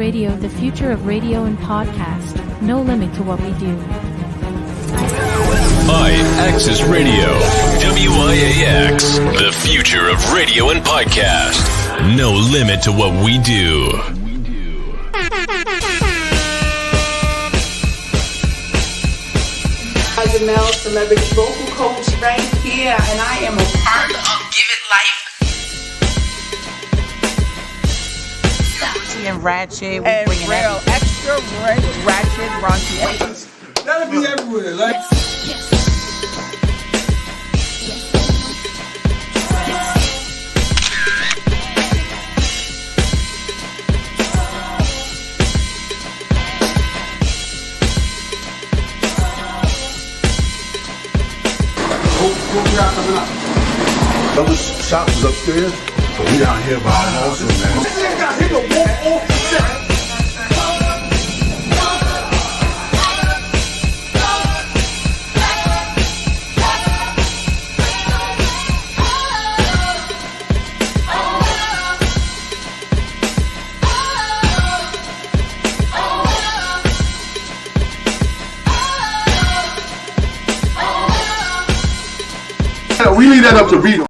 Radio, the future of radio and podcast. No limit to what we do. I-Axis Radio, WIAX, the future of radio and podcast. No limit to what we do. Male celebrity vocal coach right here, and I am a part of Give It Life. And ratchet, we And bringing real extra ratchet, raunchy. That'll be everywhere, like. Other shop is upstairs, but we down here by our also, man. This nigga got hit to walk off the set. We leave that up to Rito.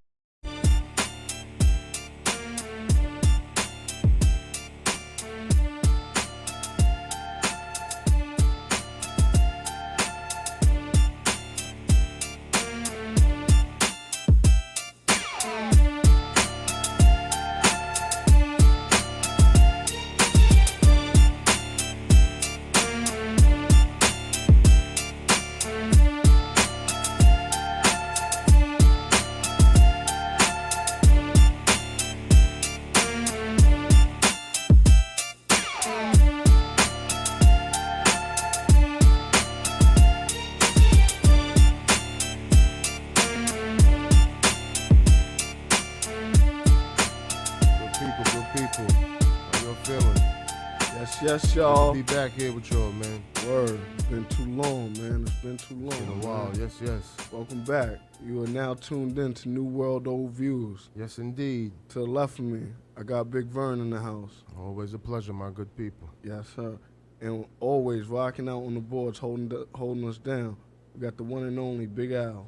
Yes, y'all. Be back here with y'all, man. Word. It's been too long, man. It's been too long. Been a while. Man. Yes. Welcome back. You are now tuned in to New World Old Views. Yes, indeed. To the left of me, I got Big Vern in the house. Always a pleasure, my good people. Yes, sir. And always rocking out on the boards, holding us down. We got the one and only Big Al.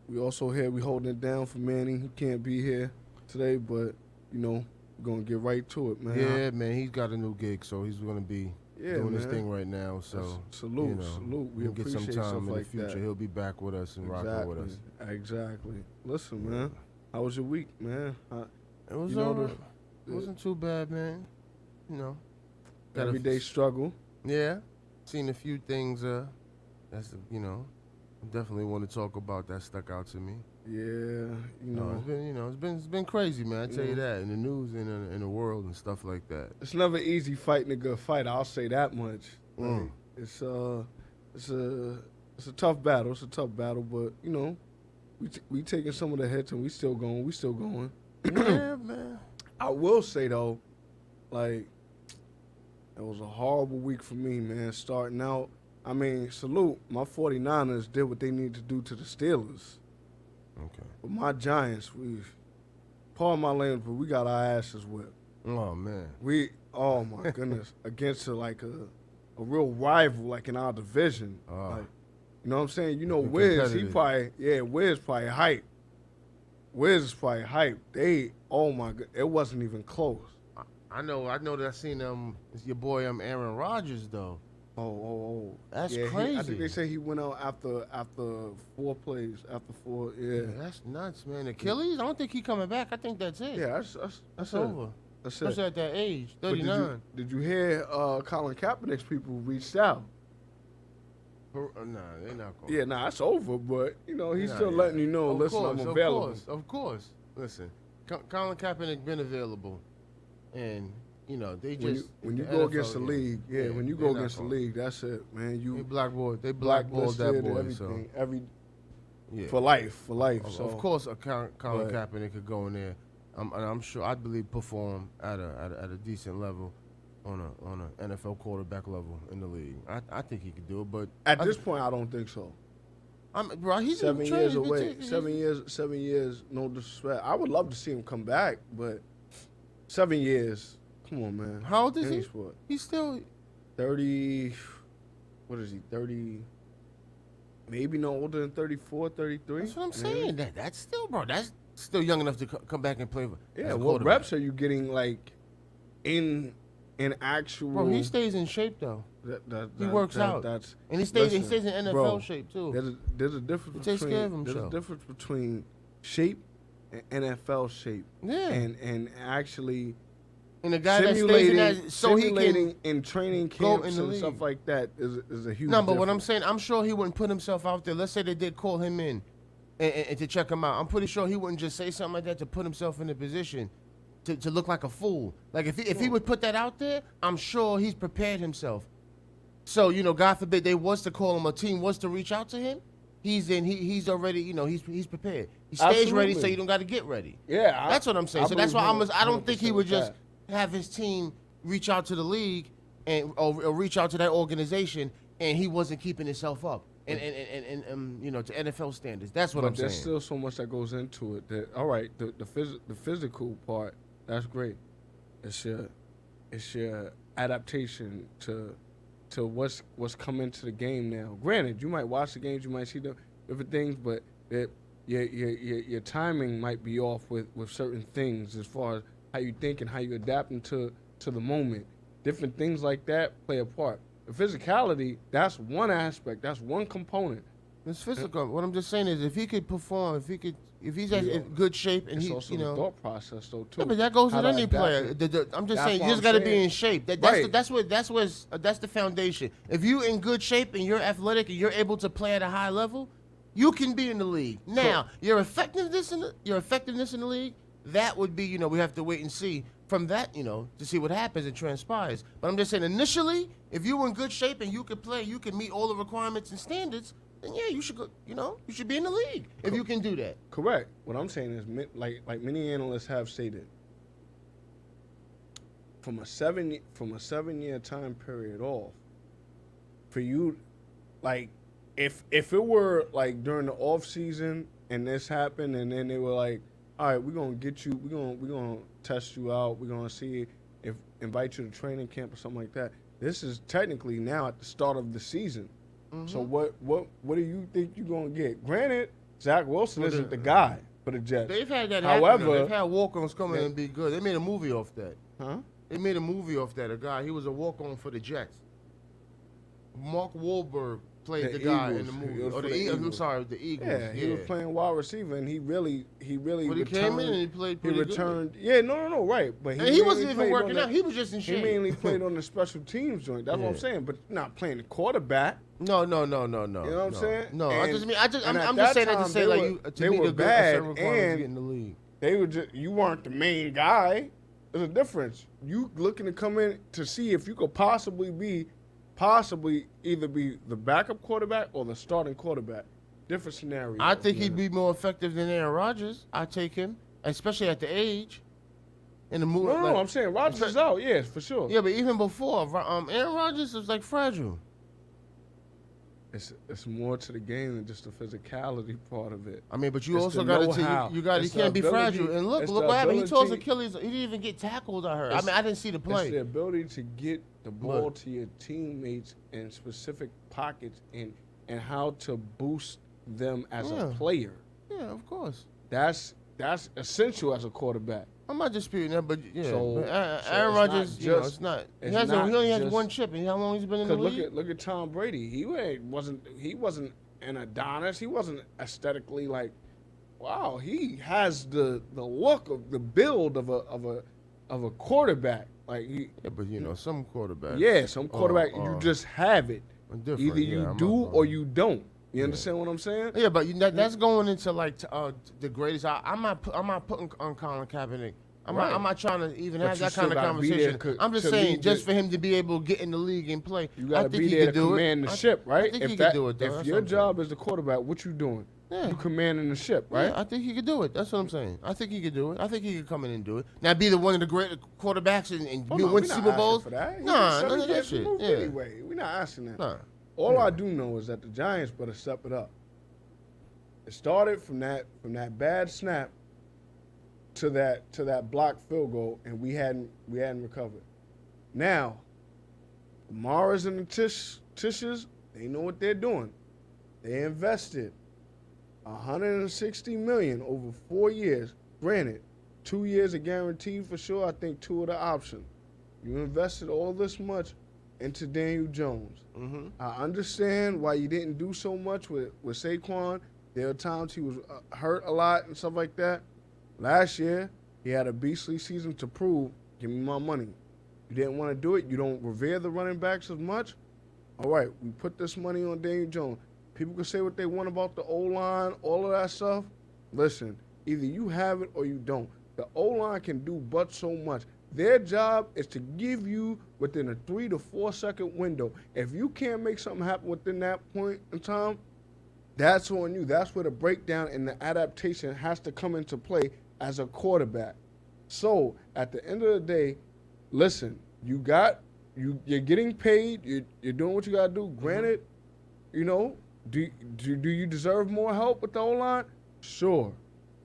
We also here, we holding it down for Manny. He can't be here today, but, you know, we're going to get right to it, man. Yeah, man, he's got a new gig, so he's going to be doing his thing right now. So salute, you know, salute. We we'll get some appreciate time stuff in the like future. that. He'll be back with us and rocking with us. Exactly. Listen, man, how was your week, man? It was it wasn't too bad, man. You know, everyday struggle. Yeah, seen a few things. That's definitely want to talk about that stuck out to me. Yeah, it's been crazy, man. I tell you that in the news and in the world and stuff like that. It's never easy fighting a good fight. I'll say that much. Like, it's a tough battle. It's a tough battle, but you know, we taking some of the hits and we still going. Yeah, man. I will say though, like, it was a horrible week for me, man. Starting out, I mean, salute. My 49ers did what they needed to do to the Steelers. Okay. But my Giants, pardon my language, but we got our asses whipped. Oh, man. Oh my goodness, against a real rival, like in our division. Like, you know what I'm saying? You know, Wiz, Wiz probably hype. Wiz is probably hype. Oh my god, it wasn't even close. I know that I seen it's your boy Aaron Rodgers though. Oh, that's yeah, crazy. I think they say he went out after 4 plays. After 4, yeah. That's nuts, man. Achilles? I don't think he coming back. I think that's it. Yeah, that's over. That's it. Especially at that age, 39. Did you hear Colin Kaepernick's people reached out? Nah, they're not going. Yeah, nah, it's over. But you know, he's still letting you know. Listen, I'm available. Of course. Listen, Colin Kaepernick been available, and you know they just when you go against the league, when you go against the league, that's it, man. They blackballed that boy. Everything, so for life. So of course, Colin Kaepernick could go in there. I'm sure. I believe perform at a decent level, on a NFL quarterback level in the league. I think he could do it, but at this point, I don't think so. Bro, he's 7 years away. 7 years. No disrespect. I would love to see him come back, but 7 years Come on, man. How old is Any he? sport. He's still 30. What is he? 30. Maybe no older than 34, 33. That's what I'm saying. That's still, bro. That's still young enough to come back and play. Yeah. What reps are you getting like in actual? Bro, he stays in shape though. He works out. And he stays in NFL shape too. There's a difference. He takes care of himself. There's a difference between shape and NFL shape. Yeah. And actually. And the guy that stays in that, so he can in training camps and stuff like that is a huge. No, but what I'm saying, I'm sure he wouldn't put himself out there. Let's say they did call him in and to check him out. I'm pretty sure he wouldn't just say something like that to put himself in a position to look like a fool. Like if he would put that out there, I'm sure he's prepared himself. So God forbid they was to call him, a team was to reach out to him. He's already, he's prepared. He stays ready, so you don't got to get ready. Yeah, that's what I'm saying. So that's why I don't think he would just have his team reach out to the league or reach out to that organization, and he wasn't keeping himself up and to NFL standards. That's what I'm saying. There's still so much that goes into it. That all right, the physical part, that's great. It's your adaptation to what's coming to the game now. Granted, you might watch the games, you might see the different things, but your timing might be off with certain things as far as how you think and how you adapting to the moment. Different things like that play a part. The physicality, that's one aspect, that's one component. It's physical. What I'm just saying is, if he could perform, if he's in good shape, and it's also the thought process though too. Yeah, but that goes with any player. I'm just saying, you just got to be in shape. That's the foundation. If you're in good shape and you're athletic and you're able to play at a high level, you can be in the league. Now, your effectiveness in the league, that would be, we have to wait and see from that, to see what happens and transpires. But I'm just saying, initially, if you were in good shape and you could play, you could meet all the requirements and standards, then yeah, you should go. You should be in the league if you can do that. Correct. What I'm saying is, like many analysts have stated, from a 7-year time period off, for you, like if it were like during the off season and this happened, and then they were like, all right, we're gonna get you, we're gonna test you out, we're gonna see if invite you to training camp or something like that. This is technically now at the start of the season. Mm-hmm. So what do you think you're gonna get? Granted, Zach Wilson isn't the guy for the Jets. They've had that. However, they've had walk-ons come in and be good. They made a movie off that. Huh? They made a movie off that. A guy, he was a walk-on for the Jets. Mark Wahlberg played the guy in the movie. Or the Eagles. I'm sorry, the Eagles. Yeah, he was playing wide receiver, and he really. But he came in and he played pretty good. He returned. Yeah, no, right. But he wasn't even working out. He was just in shape. He mainly played on the special teams joint. That's what I'm saying. But not playing the quarterback. No. You know what I'm saying? No, and, I'm just saying that to say they were bad, and get in the league. They were just, you weren't the main guy. There's a difference. You looking to come in to see if you could possibly either be the backup quarterback or the starting quarterback. Different scenario. I think he'd be more effective than Aaron Rodgers. I take him, especially at the age. In the move. No, I'm saying Rodgers is out. Yes, for sure. Yeah, but even before, Aaron Rodgers is like fragile. It's more to the game than just the physicality part of it. I mean, but you also got to you can't be fragile. And look what happened. He tore his Achilles. He didn't even get tackled. I heard. I didn't see the play. It's the ability to get the ball to your teammates in specific pockets and how to boost them as a player. Yeah, of course. That's essential as a quarterback. I'm not disputing that, but yeah. So Aaron Rodgers, it's not. He only has one chip, and how long he's been in the league? Look at Tom Brady. He wasn't an Adonis. He wasn't aesthetically like, wow. He has the look of the build of a quarterback. Like but some quarterbacks. Yeah, some quarterback you just have it. Either you do or you don't. You understand what I'm saying? Yeah, but that's going into like the greatest. I'm not putting on Colin Kaepernick. I'm not trying to even have that kind of conversation. I'm just saying, just for him to be able to get in the league and play, you got to be there to command the ship, right? I think he can do it. If your job is the quarterback, what you doing? Yeah. You commanding the ship, right? Yeah, I think he could do it. That's what I'm saying. I think he could do it. I think he could come in and do it. Now, be one of the great quarterbacks and win Super Bowls. Nah, none of that shit. Anyway, we're not asking that. Nah. All I do know is that the Giants better step it up. It started from that bad snap to that blocked field goal, and we hadn't recovered. Now, the Maras and the Tishes, they know what they're doing. They invested $160 million over 4 years. Granted, 2 years are guaranteed for sure. I think 2 of the options. You invested all this much into Daniel Jones. Mm-hmm. I understand why you didn't do so much with Saquon. There are times he was hurt a lot and stuff like that. Last year, he had a beastly season to prove, give me my money. You didn't want to do it. You don't revere the running backs as much. All right, we put this money on Daniel Jones. People can say what they want about the O-line, all of that stuff. Listen, either you have it or you don't. The O-line can do but so much. Their job is to give you within a 3 to 4 second window. If you can't make something happen within that point in time, that's on you. That's where the breakdown and the adaptation has to come into play as a quarterback. So at the end of the day, listen, you're getting paid. You're doing what you got to do. Granted, you know, do you deserve more help with the O-line? Sure.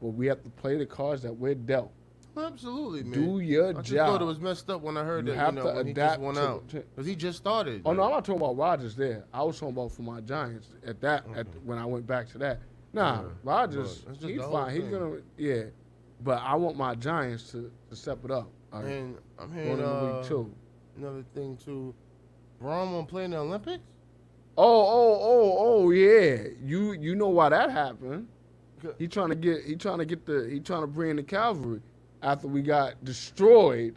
But we have to play the cards that we're dealt. Absolutely, man. Do your job. I just job. thought it was messed up when I heard You that, have you to know, when he adapt just went out. Because he just started. Oh, no, I'm not talking about Rodgers there. I was talking about for my Giants when I went back to that. Nah, Rodgers, he's fine. He's going to, yeah. But I want my Giants to step it up. And I'm hearing another thing, too. Braun won't play in the Olympics? Oh, yeah. You know why that happened. He trying to bring the cavalry after we got destroyed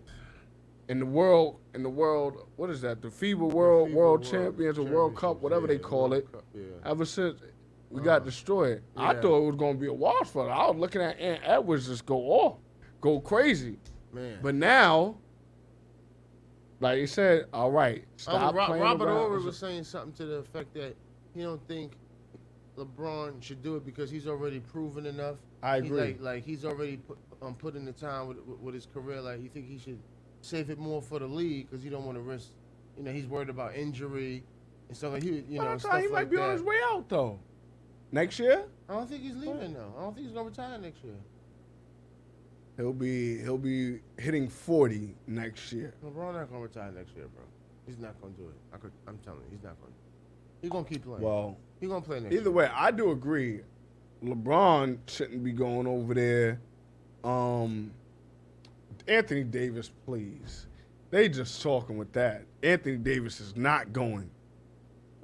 in the world, what is that? The FIBA World Champions or World Cup, whatever they call it. Ever since we got destroyed. I thought it was going to be a wash for them. I was looking at Ant Edwards just go crazy. Man. But now, like you said, all right, stop playing Robert around. Horry was saying something to the effect that he don't think LeBron should do it because he's already proven enough. I agree. Like he's already put in the time with his career. Like, you think he should save it more for the league because he don't want to risk. You know, he's worried about injury and stuff like stuff He like might be that. on his way out though. Next year, I don't think he's leaving though. I don't think he's gonna retire next year. he'll be hitting 40 next year. LeBron not gonna retire next year, bro. He's not gonna do it. I'm telling you, he's not gonna. He's gonna keep playing. Well, he's gonna play next year. either way, I do agree. LeBron shouldn't be going over there. Anthony Davis, please. They just talking with that. Anthony Davis is not going.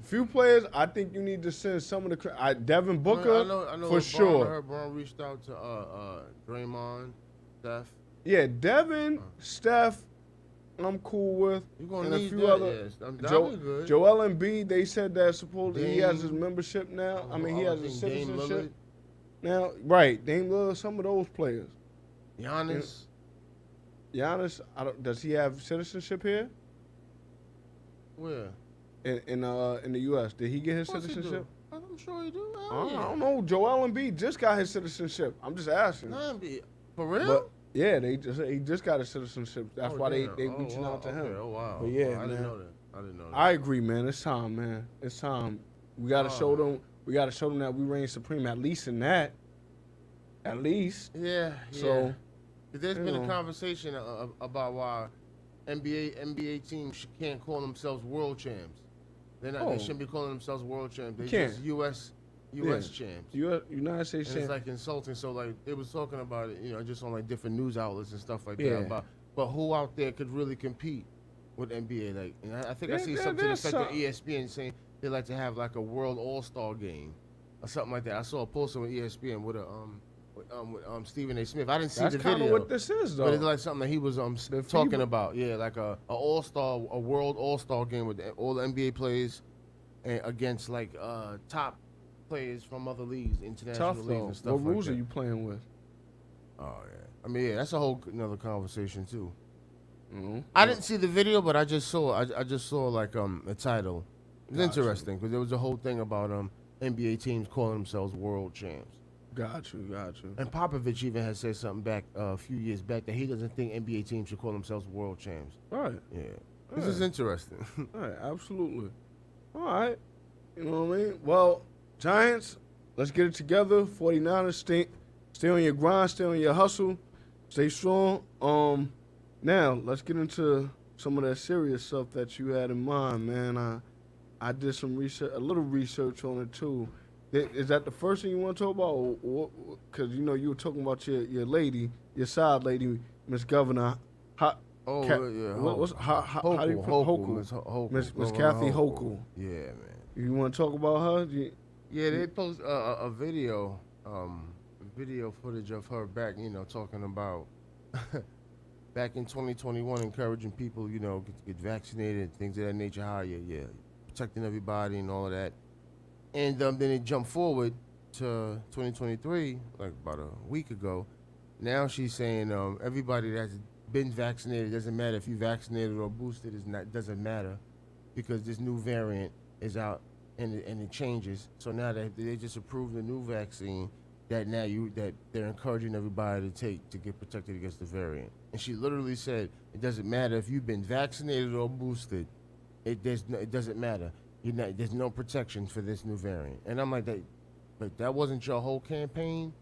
A few players, I think you need to send some of the Devin Booker, I know for LeBron, sure. I heard Braun reached out to Draymond, Steph. Yeah, Devin, Steph, I'm cool with. You're gonna and need a few that, other. yes. That'll be good. Joel Embiid, they said that supposedly he has his Dame. membership now. I mean, he has his Dame citizenship Lillard. now. Right, Dame Lillard, some of those players. Giannis. Giannis, does he have citizenship here? Where? In the U.S. Did he get his Of course he citizenship? do. I'm sure he do. I don't know. Joel Embiid just got his citizenship. I'm just asking. For real? But yeah, he just got his citizenship. That's why they reaching out to him. Oh wow. But yeah, I man. didn't know that. I didn't know that. I agree, man. It's time, man. It's time. We gotta show them. We gotta show them that we reign supreme. At least in that. At least. Yeah. So. There's been a conversation about why NBA teams can't call themselves world champs. They shouldn't be calling themselves world champs. They just U.S. champs. United States champs. It's like insulting. So like they was talking about it, just on like different news outlets and stuff like that. But who out there could really compete with NBA? Like, and I think I see something to the effect of ESPN saying they like to have like a world all-star game or something like that. I saw a post on ESPN with Stephen A. Smith. I didn't see the video. That's kind of what this is, though. But it's like something that he was talking about. Yeah, like a world all-star game with all the NBA players and against like top players from other leagues, international leagues and stuff like that. What rules are you playing with? Oh yeah. I mean, yeah, that's a whole another conversation too. Mm-hmm. I didn't see the video, but I just saw like the title. It's interesting because there was a whole thing about NBA teams calling themselves world champs. Got you. And Popovich even had said something back a few years back that he doesn't think NBA teams should call themselves world champs. All right. Yeah. This is interesting. All right, absolutely. All right. You know what I mean? Well, Giants, let's get it together. 49ers, stay on your grind, stay on your hustle. Stay strong. Now let's get into some of that serious stuff that you had in mind, man. I did some research, a little research on it too. Is that the first thing you want to talk about? Because you were talking about your lady, your side lady, Miss Governor. How do you Hochul? Miss Kathy Hochul. Yeah, man. You want to talk about her? Yeah, they post a video, video footage of her back, talking about back in 2021, encouraging people, get vaccinated, things of that nature. How protecting everybody and all of that. And then it jumped forward to 2023, like about a week ago. Now she's saying everybody that's been vaccinated, doesn't matter if you vaccinated or boosted, doesn't matter, because this new variant is out and it changes. So now that they just approved the new vaccine, that they're encouraging everybody to get protected against the variant. And she literally said it doesn't matter if you've been vaccinated or boosted. It doesn't matter. There's no protection for this new variant. And I'm like, but that wasn't your whole campaign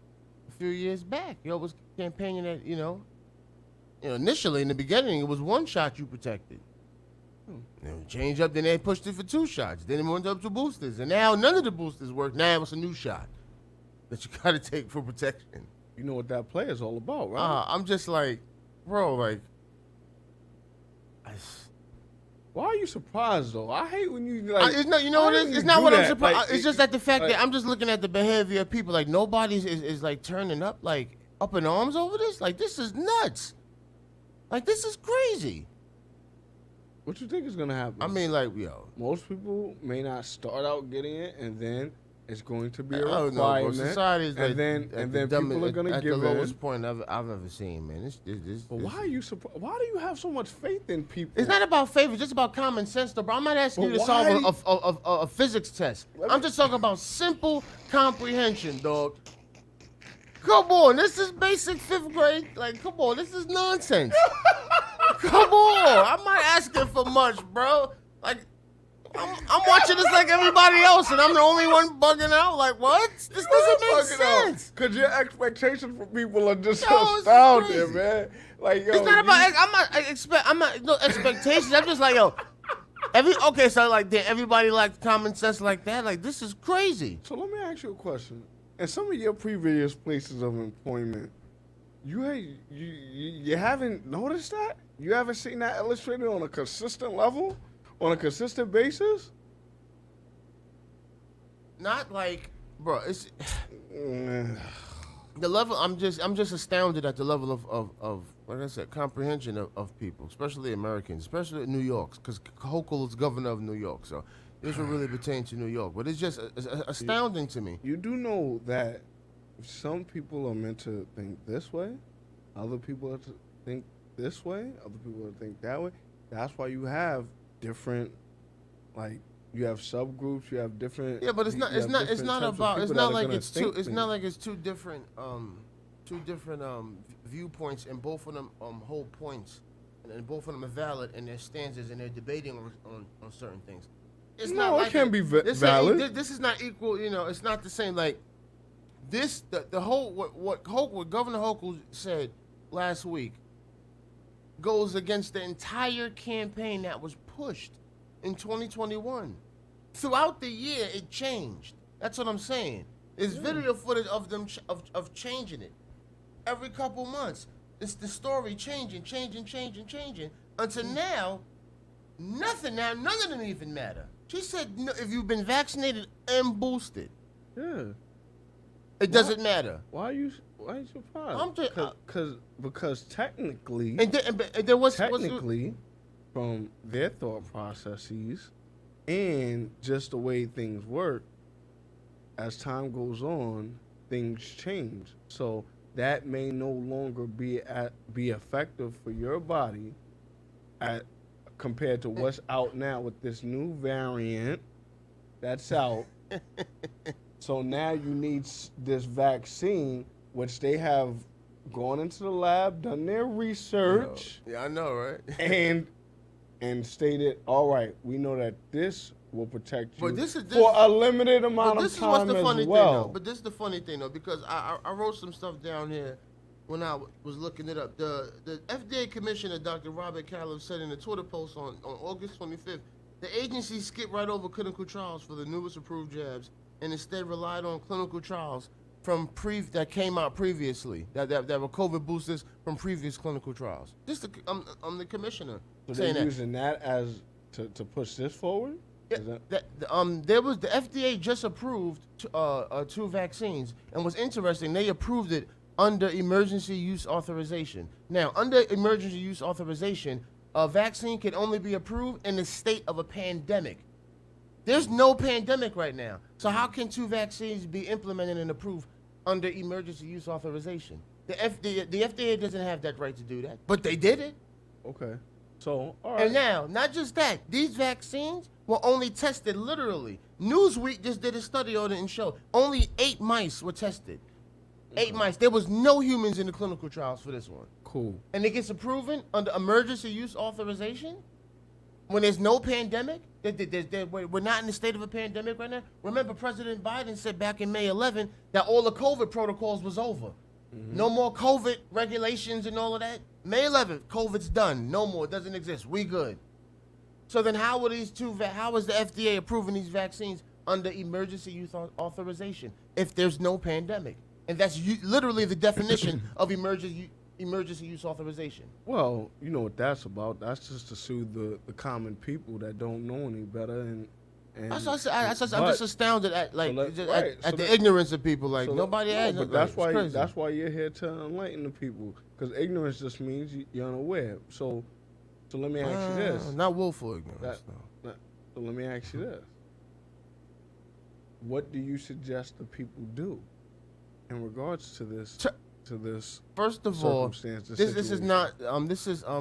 a few years back. Y'all was campaigning that, initially in the beginning it was one shot you protected. It changed up, then they pushed it for 2 shots. Then it went up to boosters. And now none of the boosters work. Now it's a new shot that you gotta take for protection. You know what that play is all about, right? I'm just like, bro, why are you surprised though? I hate when you like. It's not what I'm surprised. It's just that the fact that I'm just looking at the behavior of people. Like nobody's is like turning up in arms over this. Like this is nuts. Like this is crazy. What you think is gonna happen? I mean, most people may not start out getting it, and then it's going to be a requirement. Know, society is and then people are gonna give at the lowest point I've ever seen, man. But why are you surprised? Why do you have so much faith in people? It's not about faith. It's just about common sense, though, bro. I'm not asking you to solve a physics test. I'm just talking about simple comprehension, dog. Come on, this is basic 5th grade. Like, come on, this is nonsense. Come on, I'm not asking for much, bro. Like, I'm watching this like everybody else, and I'm the only one bugging out. Like, what? This doesn't make sense. Because your expectations for people are just astounding, man. Like, yo, it's not about. I'm not no expectations. I'm just like, yo. So like, did everybody like common sense like that? Like, this is crazy. So let me ask you a question. In some of your previous places of employment, you haven't noticed that? You haven't seen that illustrated on a consistent level? On a consistent basis? Not like, bro, it's the level. I'm just astounded at the level of like I said, comprehension of people, especially Americans, especially in New York, because Hochul is governor of New York, so this will really pertain to New York. But it's just astounding to me. You do know that some people are meant to think this way, other people are to think this way, other people are to think that way. That's why you have different, like, you have subgroups, you have different. Yeah, but it's not like it's two different viewpoints, and both of them hold points, and both of them are valid in their stances, and they're debating on certain things. It's no, not like it can be valid. This is not equal. It's not the same. Like this, the whole what Governor Hochul said last week goes against the entire campaign that was pushed in 2021. Throughout the year, it changed. That's what I'm saying. There's video footage of them of changing it every couple months. It's the story changing until now. Nothing now. None of them even matter. She said, no, if you've been vaccinated and boosted, it doesn't matter. Why are you surprised? Because technically, from their thought processes and just the way things work, as time goes on, things change. So that may no longer be effective for your body compared to what's out now with this new variant that's out. So now you need this vaccine, which they have gone into the lab, done their research. Yeah, I know, right? and stated, all right, we know that this will protect you for a limited amount of time as well. But this is the funny thing, though, because I wrote some stuff down here when I was looking it up. The FDA Commissioner, Dr. Robert Califf, said in a Twitter post on August 25th, the agency skipped right over clinical trials for the newest approved jabs and instead relied on clinical trials from that came out previously, that were COVID boosters from previous clinical trials. I'm the commissioner. So saying they're using that as to push this forward? Yeah, there was the FDA just approved 2 vaccines, and what's interesting, they approved it under emergency use authorization. Now, under emergency use authorization, a vaccine can only be approved in the state of a pandemic. There's no pandemic right now, so how can 2 vaccines be implemented and approved under emergency use authorization? The FDA doesn't have that right to do that, but they did it. Okay. So, all right. And now, not just that, these vaccines were only tested literally. Newsweek just did a study on it and showed only 8 mice were tested. 8 mice. There was no humans in the clinical trials for this one. Cool. And it gets approved under emergency use authorization when there's no pandemic. We're not in the state of a pandemic right now. Remember, President Biden said back in May 11 that all the COVID protocols was over. Mm-hmm. No more COVID regulations and all of that. May 11th, COVID's done. No more. It doesn't exist. We good. So then how is the FDA approving these vaccines under emergency use authorization if there's no pandemic? And that's literally the definition of emergency use authorization. Well, you know what that's about. That's just to soothe the common people that don't know any better. And I'm just astounded at the ignorance of people. Like nobody has. But that's why you're here to enlighten the people. Because ignorance just means you're unaware. So let me ask you this. Not willful ignorance. So let me ask you this. What do you suggest the people do in regards to this? First of all, this is not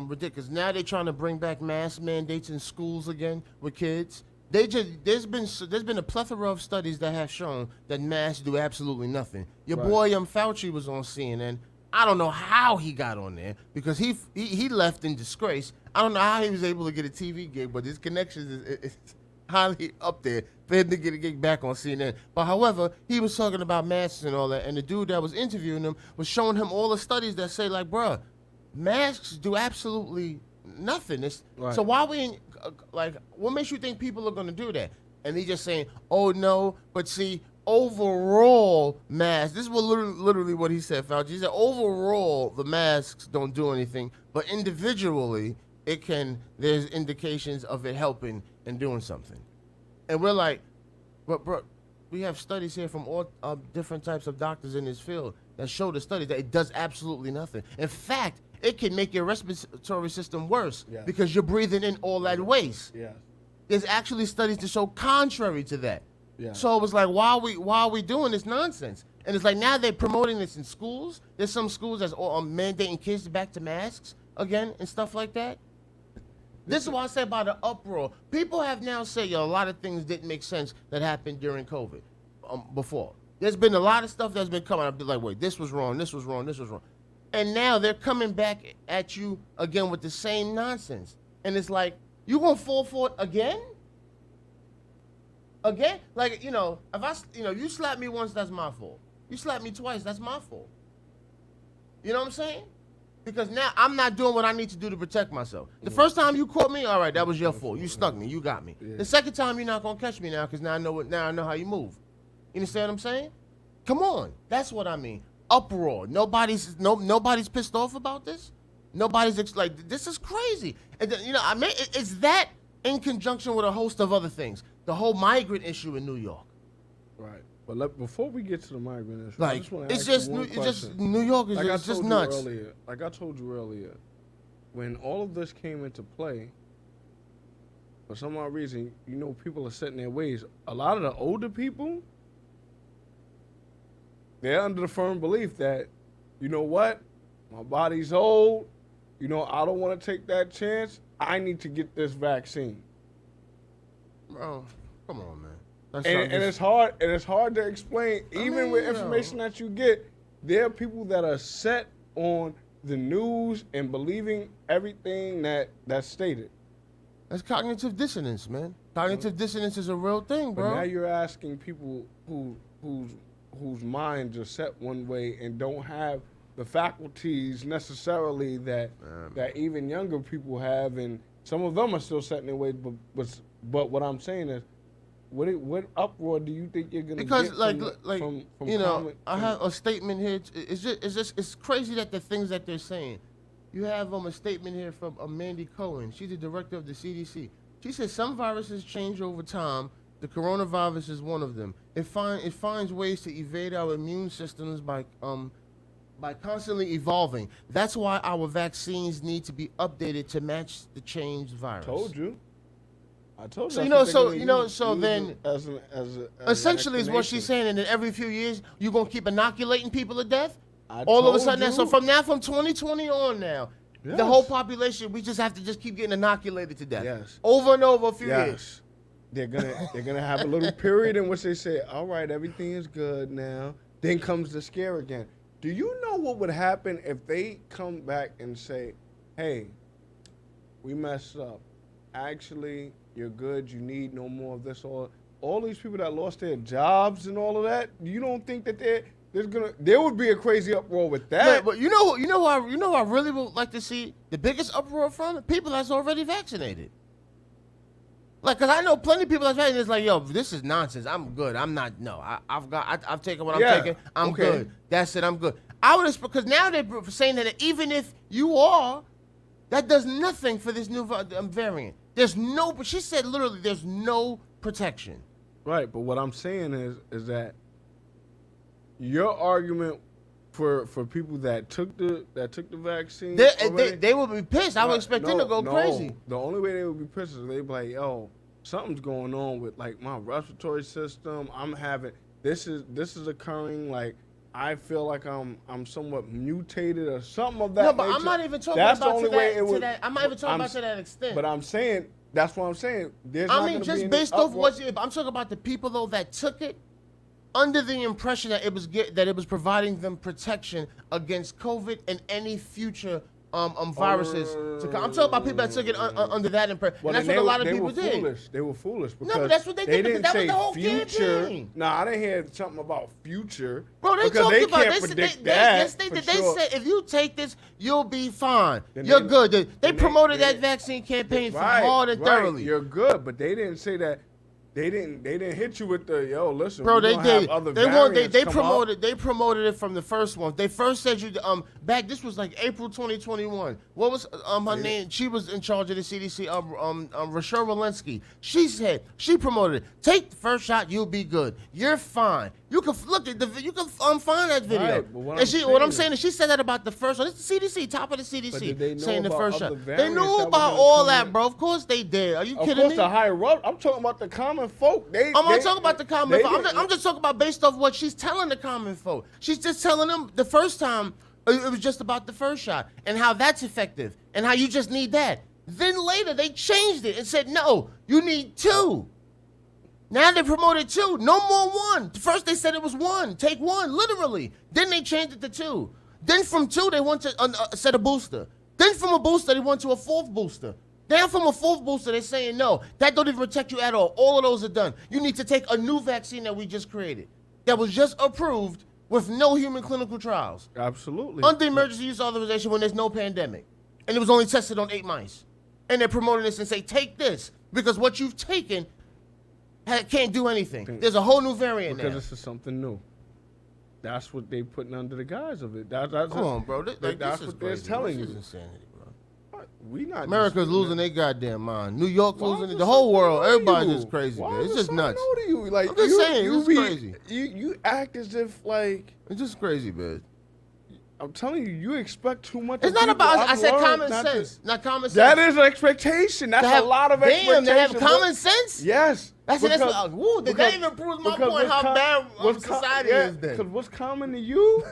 ridiculous. Now they're trying to bring back mask mandates in schools again with kids. There's been a plethora of studies that have shown that masks do absolutely nothing. Your boy Fauci was on CNN. I don't know how he got on there because he left in disgrace. I don't know how he was able to get a TV gig, but his connections is highly up there for him to get a gig back on CNN. But however, he was talking about masks and all that, and the dude that was interviewing him was showing him all the studies that say, like, bruh, masks do absolutely nothing. So why what makes you think people are going to do that? And he's just saying, oh, no, but see, overall masks, this is literally what he said, Fauci. He said, overall, the masks don't do anything, but individually, there's indications of it helping and doing something. And we're like, but bro, we have studies here from all different types of doctors in this field that show the study that it does absolutely nothing. In fact, it can make your respiratory system worse because you're breathing in all that waste. Yeah. There's actually studies to show contrary to that. Yeah. So it was like, why are we doing this nonsense? And it's like now they're promoting this in schools. There's some schools that's mandating kids back to masks again and stuff like that. This is why I say about the uproar. People have now said, a lot of things didn't make sense that happened during COVID before. There's been a lot of stuff that's been coming up. They're like, wait, this was wrong, this was wrong, this was wrong. And now they're coming back at you again with the same nonsense. And it's like, you gonna fall for it again? Again? Like, if you slap me once, that's my fault. You slap me twice, that's my fault. You know what I'm saying? Because now I'm not doing what I need to do to protect myself. The first time you caught me, all right, that was your fault. You stuck me. You got me. Yeah. The second time, you're not gonna catch me now because now I know how you move. You understand what I'm saying? Come on, that's what I mean. Uproar. Nobody's pissed off about this. Nobody's like, this is crazy. And it's that in conjunction with a host of other things. The whole migrant issue in New York. Right. But before we get to the migrant issue, like, it's just New York is just nuts. Like I told you earlier, when all of this came into play, for some odd reason, people are set in their ways. A lot of the older people, they're under the firm belief that, you know what, my body's old, I don't want to take that chance. I need to get this vaccine. Bro, come on, man. And it's hard. And it's hard to explain. Even with information that you get, there are people that are set on the news and believing everything that's stated. That's cognitive dissonance, man. Cognitive dissonance is a real thing, bro. But now you're asking people whose minds are set one way and don't have the faculties necessarily that even younger people have, and some of them are still set in their ways. But what I'm saying is, what uproar do you think you're gonna get from you know, I have a statement here. It's crazy that the things that they're saying. You have a statement here from Mandy Cohen. She's the director of the CDC. She says some viruses change over time. The coronavirus is one of them. It finds ways to evade our immune systems by constantly evolving. That's why our vaccines need to be updated to match the changed virus. I told you. So then essentially is what she's saying, and then every few years you're gonna keep inoculating people to death. All of a sudden, so from 2020 on now, the whole population, we just have to just keep getting inoculated to death. Yes. Over and over a few years. They're gonna have a little period in which they say, all right, everything is good now. Then comes the scare again. Do you know what would happen if they come back and say, hey, we messed up. Actually, you're good. You need no more of this. All these people that lost their jobs and all of that, you don't think that there would be a crazy uproar with that? Yeah, but you know who I really would like to see the biggest uproar from? People that's already vaccinated. Like, cause I know plenty of people that's vaccinated. It's like, yo, this is nonsense. I'm good. I'm not. No, I've taken what I'm taking. I'm good. That's it. I'm good. I would because now they're saying that even if you are, that does nothing for this new variant. There's no. She said literally, there's no protection. Right, but what I'm saying is that your argument for people that took the vaccine, they would be pissed. I would expect them to go crazy. The only way they would be pissed is they'd be like, yo, something's going on with like my respiratory system. I'm having this is occurring. Like I feel like I'm somewhat mutated or something of that. No, but nature. I'm not even talking that's about the only way it would. I'm not even talking about to that extent. But I'm saying that's what I'm saying. Just based off what I'm talking about, the people though that took it under the impression that it was providing them protection against COVID and any future viruses. I'm talking about people that took it under that impression. Well, and that's what a lot of people did. Foolish. They were foolish because no, but that's what they did. Didn't that say was the whole future. campaign. No, I didn't hear something about future. Bro, they talked about can't predict that. They said if you take this, you'll be fine. You're good. They promoted that vaccine campaign hard and thoroughly. You're good, but they didn't say that. They didn't hit you with the listen. Bro, they did. They promoted it from the first one. They first said back. This was like April 2021. What was her name? She was in charge of the CDC. Rochelle Walensky. She promoted it. Take the first shot, you'll be good. You're fine. You can look at you can find that video. Right, what I'm saying is she said that about the first one. It's the CDC, top of the CDC, saying the first shot. They knew about all that, bro. Of course they did. Are you kidding me? Of course, the higher up. I'm talking about the common folk. I'm not talking about the common folk. I'm just talking about based off what she's telling the common folk. She's just telling them the first time it was just about the first shot and how that's effective and how you just need that. Then later they changed it and said, no, you need 2. Now they promoted 2, no more 1. First they said it was 1, take 1, literally. Then they changed it to 2. Then from 2 they went to set a booster. Then from a booster they went to a 4th booster. Now from a 4th booster they're saying no, that don't even protect you at all. All of those are done. You need to take a new vaccine that we just created, that was just approved with no human clinical trials. Absolutely. Under emergency use authorization when there's no pandemic, and it was only tested on 8 mice. And they're promoting this and say take this because what you've taken can't do anything. There's a whole new variant because now. this is something new. That's what they putting under the guise of it. That's Come on, bro. That's what they're telling you. This is insanity, bro. We not. America's losing their goddamn mind. New York losing it. The whole world. Everybody's just crazy, man. It's just nuts. Like, I'm just saying, it's crazy. You act as if like it's just crazy, man. I'm telling you, you expect too much. It's not about. I said common sense, not common sense. That is an expectation. That's a lot of expectation. Damn, they have common sense. Yes. That even proves my point how bad society is then. Because what's common to you,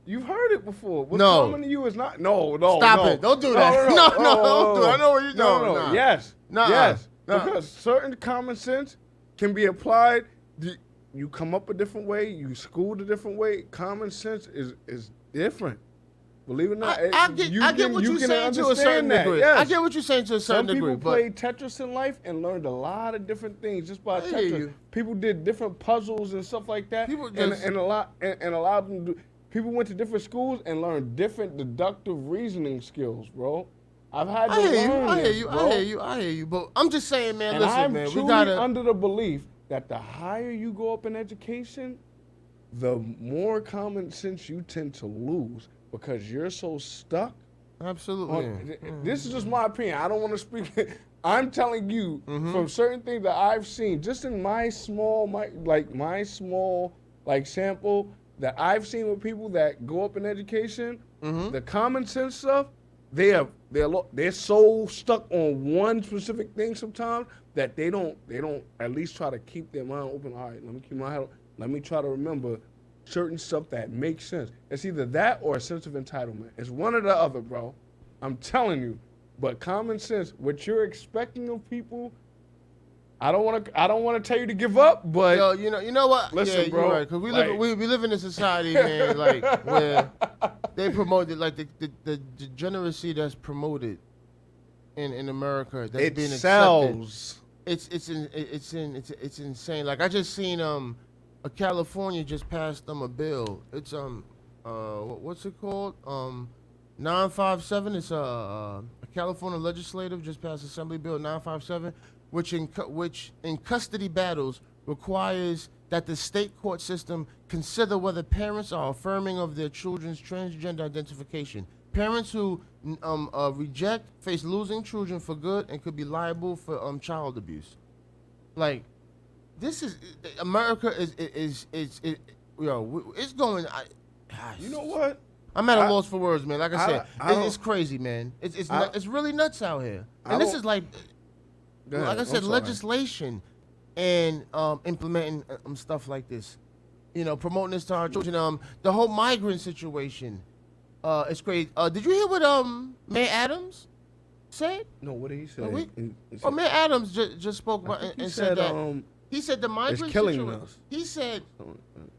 you've heard it before. What's No. common to you is not. No. Stop it. Don't do that. No, don't do it. I know where you're going. No. Yes. Yes. Because certain common sense can be applied. You come up a different way. You schooled a different way. Common sense is different. Believe it or not, I get what you're saying to a certain degree. Yes. I get what you're saying to a certain degree. Some people played Tetris in life and learned a lot of different things just by Tetris. People did different puzzles and stuff like that, and allowed them to. People went to different schools and learned different deductive reasoning skills, bro. I've had to I hear learn you. bro. I hear you. But I'm just saying, man. And listen, I'm man. truly We gotta under the belief that the higher you go up in education, the more common sense you tend to lose because you're so stuck. Absolutely. This is just my opinion. I don't want to speak. I'm telling you from certain things that I've seen, just in my small sample that I've seen with people that go up in education, the common sense stuff, they're so stuck on one specific thing sometimes that they don't at least try to keep their mind open. All right, let me keep my head. Let me try to remember certain stuff that makes sense. It's either that or a sense of entitlement. It's one or the other, bro. I'm telling you. But common sense, what you're expecting of people, I don't want to tell you to give up, but yo, you know what? Listen, bro. You're right, because we live in a society, man, like where they promoted like the degeneracy that's promoted in America that's it being sells. accepted. It's insane. Like I just seen California just passed a bill. It's what's it called? 957. It's a California legislative just passed Assembly Bill 957, which in custody battles requires that the state court system consider whether parents are affirming of their children's transgender identification. Parents who reject face losing children for good and could be liable for child abuse. Like, this is America is it's going. You know what? I'm at a loss for words, man. Like I said, it's crazy, man. It's really nuts out here. And this is like I said, legislation and implementing stuff like this. Promoting this to our children. The whole migrant situation, it's crazy. Did you hear what Mayor Adams said? No, what did he say? Mayor Adams just spoke about and said that. He said the migrant situation. Us. He said,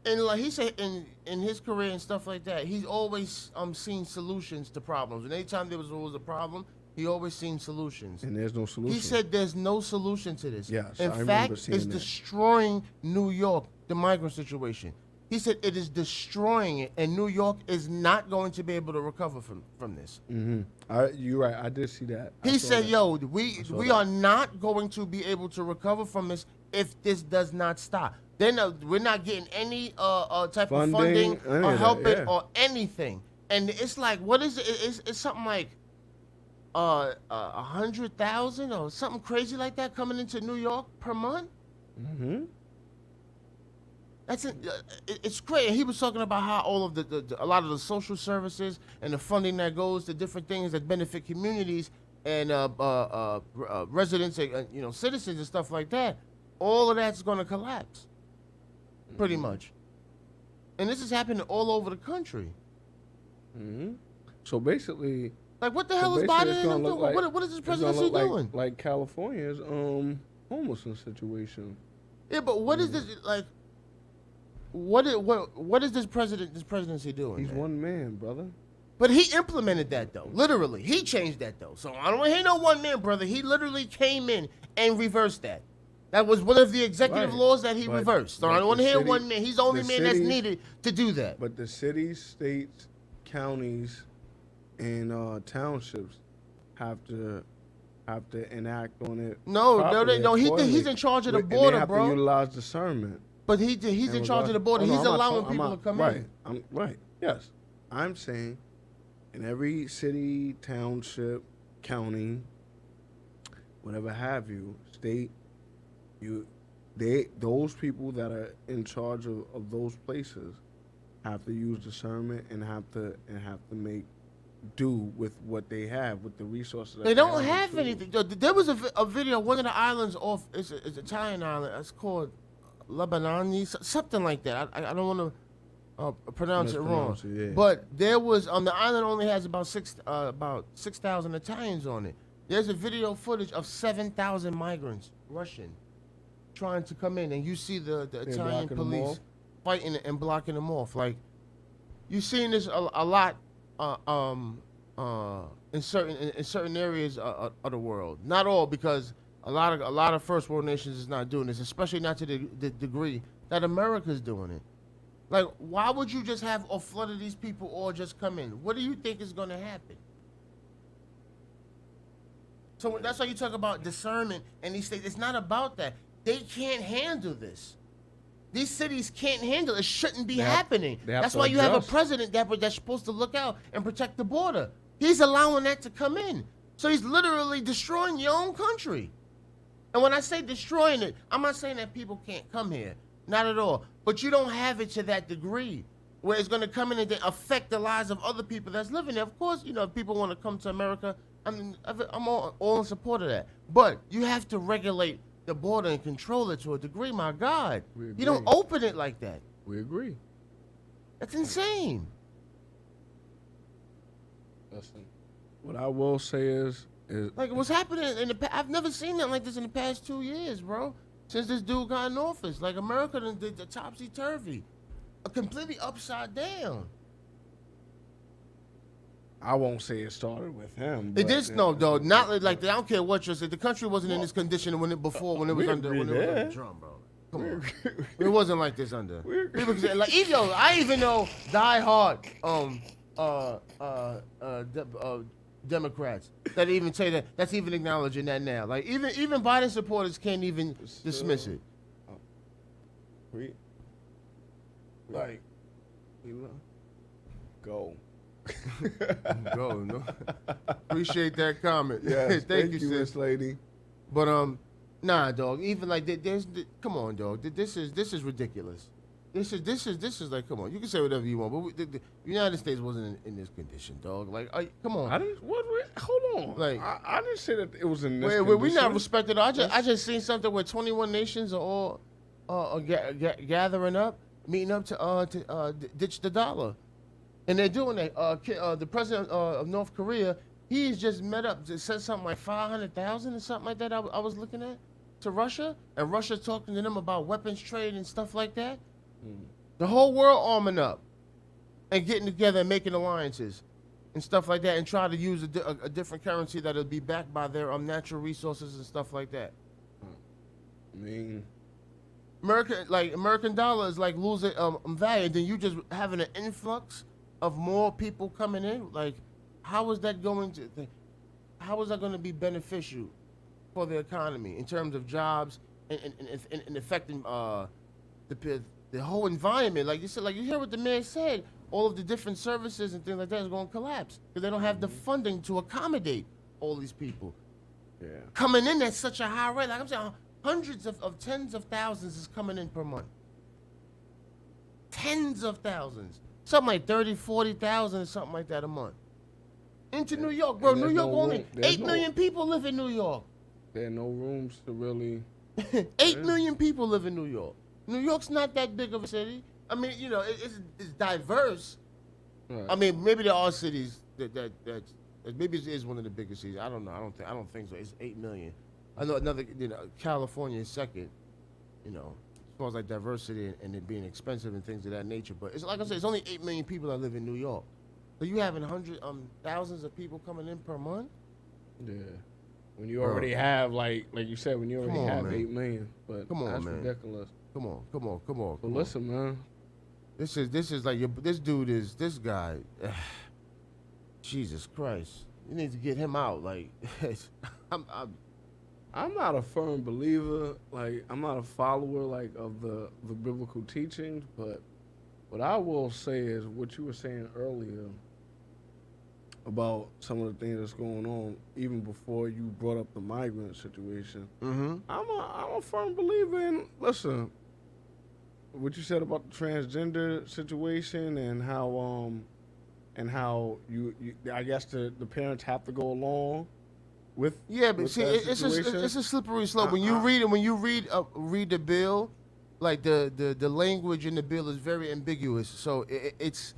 in his career and stuff like that, he's always seen solutions to problems. And anytime there was always a problem, he always seen solutions. And there's no solution. He said there's no solution to this. Yes, in fact, it's destroying New York, the migrant situation. He said it is destroying it, and New York is not going to be able to recover from this. You're right. I did see that. He said, we are not going to be able to recover from this if this does not stop. Then we're not getting any type of funding or helping or anything. And it's like, what is it? It's something like 100,000 or something crazy like that coming into New York per month. It's great. And he was talking about how all of a lot of the social services and the funding that goes to different things that benefit communities and residents, citizens and stuff like that. All of that's going to collapse, pretty much. And this is happening all over the country. So basically, like, what the hell is Biden doing? Like, what is this presidency doing? Like California's homelessness situation. Yeah, but what is this like? What is this presidency doing? He's one man, brother. But he implemented that though. Literally, he changed that though. So I don't want to hear no one man, brother. He literally came in and reversed that. That was one of the executive laws that he reversed. So I don't want to hear one man. He's the only man that's needed to do that. But the cities, states, counties, and townships have to enact on it. No. He's in charge of the border, and they have bro. to utilize discernment. But he's in charge of the border. He's allowing people to come in. Right. Yes. I'm saying in every city, township, county, whatever have you, state, those people that are in charge of those places have to use discernment and have to make do with what they have, with the resources. They don't have anything. There was a video, one of the islands off, it's an Italian island. It's called Lebanoni, something like that. I don't want to pronounce it wrong. But there was the island only has about 6,000 Italians on it. There's a video footage of 7,000 migrants, Russian, trying to come in, and you see the Italian police fighting and blocking them off. Like, you've seen this a lot in certain areas of the world. Not all, because a lot of first world nations is not doing this, especially not to the degree that America's doing it. Like, why would you just have a flood of these people all just come in? What do you think is going to happen? So that's why you talk about discernment and these things. It's not about that. They can't handle this. These cities can't handle it. It shouldn't be happening. That's why you have a president that's supposed to look out and protect the border. He's allowing that to come in. So he's literally destroying your own country. And when I say destroying it, I'm not saying that people can't come here. Not at all. But you don't have it to that degree where it's going to come in and affect the lives of other people that's living there. Of course, if people want to come to America, I'm all in support of that. But you have to regulate the border and control it to a degree, my God. You don't open it like that. We agree. That's insane. Listen, what I will say is like what's happening in the I've never seen nothing like this in the past 2 years, bro. Since this dude got in office. Like, America did the topsy-turvy. Completely upside down. I won't say it started with him. It did, no, though. Not like that. I don't care what you said. The country wasn't in this condition when it was under Trump, bro. Come on. It wasn't like this under. People say, like, I even know diehard Democrats that even say that's even acknowledging that now. Like, even Biden supporters can't even dismiss it. Like, go. Go, no. Appreciate that comment. Yes, thank you, Miss Lady. But nah, dog. Even like come on, dog. This is ridiculous. This is like, come on. You can say whatever you want, but the United States wasn't in this condition, dog. Like, come on. I didn't. Hold on. Like, I didn't say that it was in this condition. We not respected. I just seen something where 21 nations are all gathering up, meeting up to ditch the dollar. And they're doing that. The president of North Korea, he's just met up, said something like 500,000 or something like that. I was looking at to Russia, and Russia talking to them about weapons trade and stuff like that. The whole world arming up and getting together and making alliances and stuff like that, and try to use a different currency that'll be backed by their natural resources and stuff like that. I mean, American dollar is like losing value, and then you just having an influx of more people coming in. Like, how is that going to be beneficial for the economy in terms of jobs and affecting the whole environment? Like you said, like you hear what the man said, all of the different services and things like that is going to collapse because they don't have the funding to accommodate all these people. Yeah. Coming in at such a high rate, like I'm saying, hundreds of tens of thousands is coming in per month. Tens of thousands. Something like 30, 40,000 or something like that a month. Into New York, bro. New York only 8 million people live in New York. There are no rooms to really. 8 million people live in New York. New York's not that big of a city. I mean, it's diverse. Right. I mean, maybe there are cities that maybe it is one of the biggest cities. I don't know. I don't think so. It's 8 million. I know another. California is second. As far as like diversity and it being expensive and things of that nature. But it's like I said, it's only 8 million people that live in New York. So you having thousands of people coming in per month? Yeah. When you already have like you said, when you already have 8 million. But that's ridiculous. Come on. But listen, man. This is like this guy. Jesus Christ. You need to get him out. Like I'm not a firm believer, like I'm not a follower like of the biblical teachings, but what I will say is what you were saying earlier about some of the things that's going on, even before you brought up the migrant situation. Mm-hmm. I'm a firm believer in, listen, what you said about the transgender situation and how you I guess the parents have to go along with but see, it's a slippery slope. When you read the bill, like the language in the bill is very ambiguous. So it's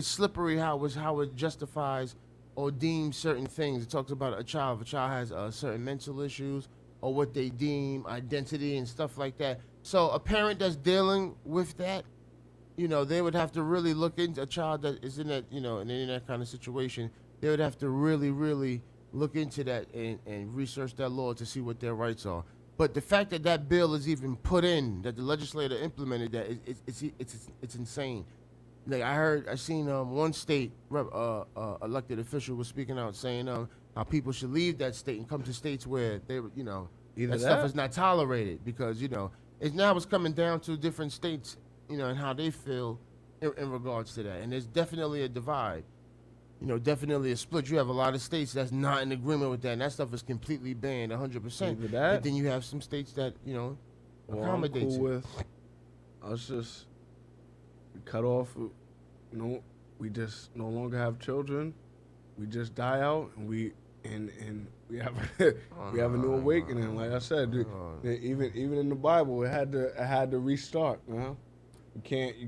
slippery how it justifies or deems certain things. It talks about a child. If a child has certain mental issues or what they deem identity and stuff like that. So a parent that's dealing with that, they would have to really look into a child that is in that, in that kind of situation. They would have to really, really look into that and research that law to see what their rights are. But the fact that that bill is even put in, that the legislator implemented that, it's insane. Like I seen one state elected official was speaking out saying how people should leave that state and come to states where they, that stuff is not tolerated because it's coming down to different states, and how they feel in regards to that. And there's definitely a divide, definitely a split. You have a lot of states that's not in agreement with that, and that stuff is completely banned 100%. But then you have some states that accommodate I'm cool it. with us just cut off. We just no longer have children. We just die out, and we have we have a new awakening. Like I said, even in the Bible, it had to restart. You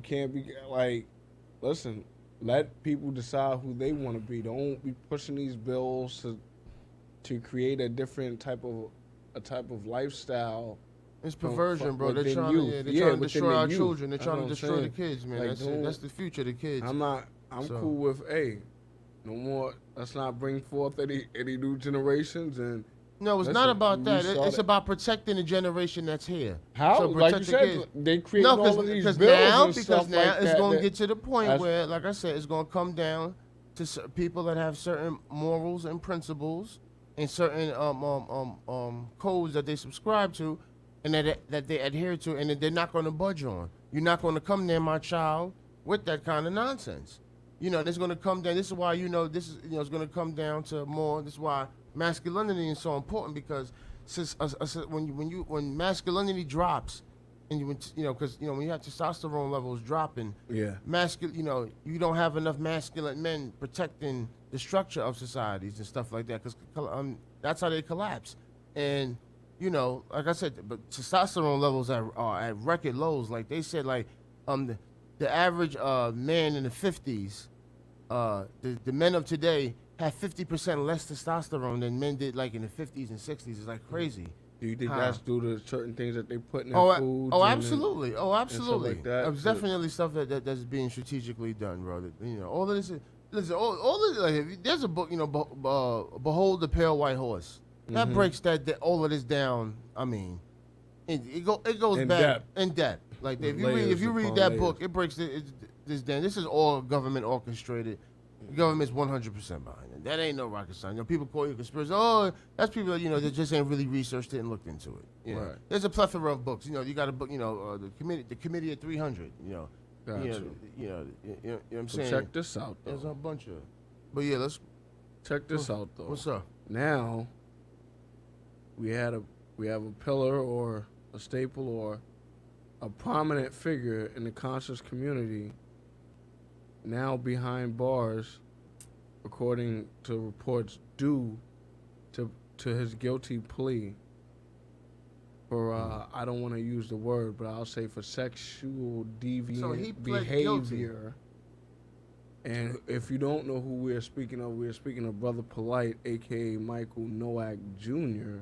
can't be like, listen. Let people decide who they want to be. Don't be pushing these bills to create a different type of lifestyle. It's perversion, bro. They're trying to destroy our children. They're trying to destroy the kids, man. That's the future of the kids. I'm cool with no more. Let's not bring forth any new generations and. No, it's not about that. It's about protecting the generation that's here. How? So like you said, they create all of these bills because now it's going to get to the point where, like I said, it's going to come down to people that have certain morals and principles and certain codes that they subscribe to and that they adhere to, and that they're not going to budge on. You're not going to come near my child with that kind of nonsense. There's going to come down. This is why this is it's going to come down to more. This is why masculinity is so important, because when masculinity drops, and because when you have testosterone levels dropping, you don't have enough masculine men protecting the structure of societies and stuff like that, because that's how they collapse. And like I said, but testosterone levels are at record lows. Like they said, the average man in the 50s, the men of today have 50% less testosterone than men did like in the 50s and 60s. It's like crazy. Do you think that's due to certain things that they put in their food? Oh, absolutely. Absolutely. Like that? It's definitely stuff that's being strategically done, bro. All of this. Listen, all of like, there's a book, Behold the Pale White Horse. That breaks all of this down. I mean, it goes in back in depth. Like if you read that book, it breaks this down. This is all government orchestrated. The government's 100% behind it. That ain't no rocket science. People call you conspiracy. Oh, that's people that just ain't really researched it and looked into it. Right. There's a plethora of books. You got a book. The committee of 300. Gotcha. You know what I'm saying. Check this out, though. There's a bunch of. But yeah, let's check this out, though. What's up? Now we have a pillar or a staple or a prominent figure in the conscious community now behind bars, according to reports, due to his guilty plea for I don't want to use the word, but I'll say for sexual deviant behavior. And if you don't know who we're speaking of Brother Polite, aka Michael Nowak Jr.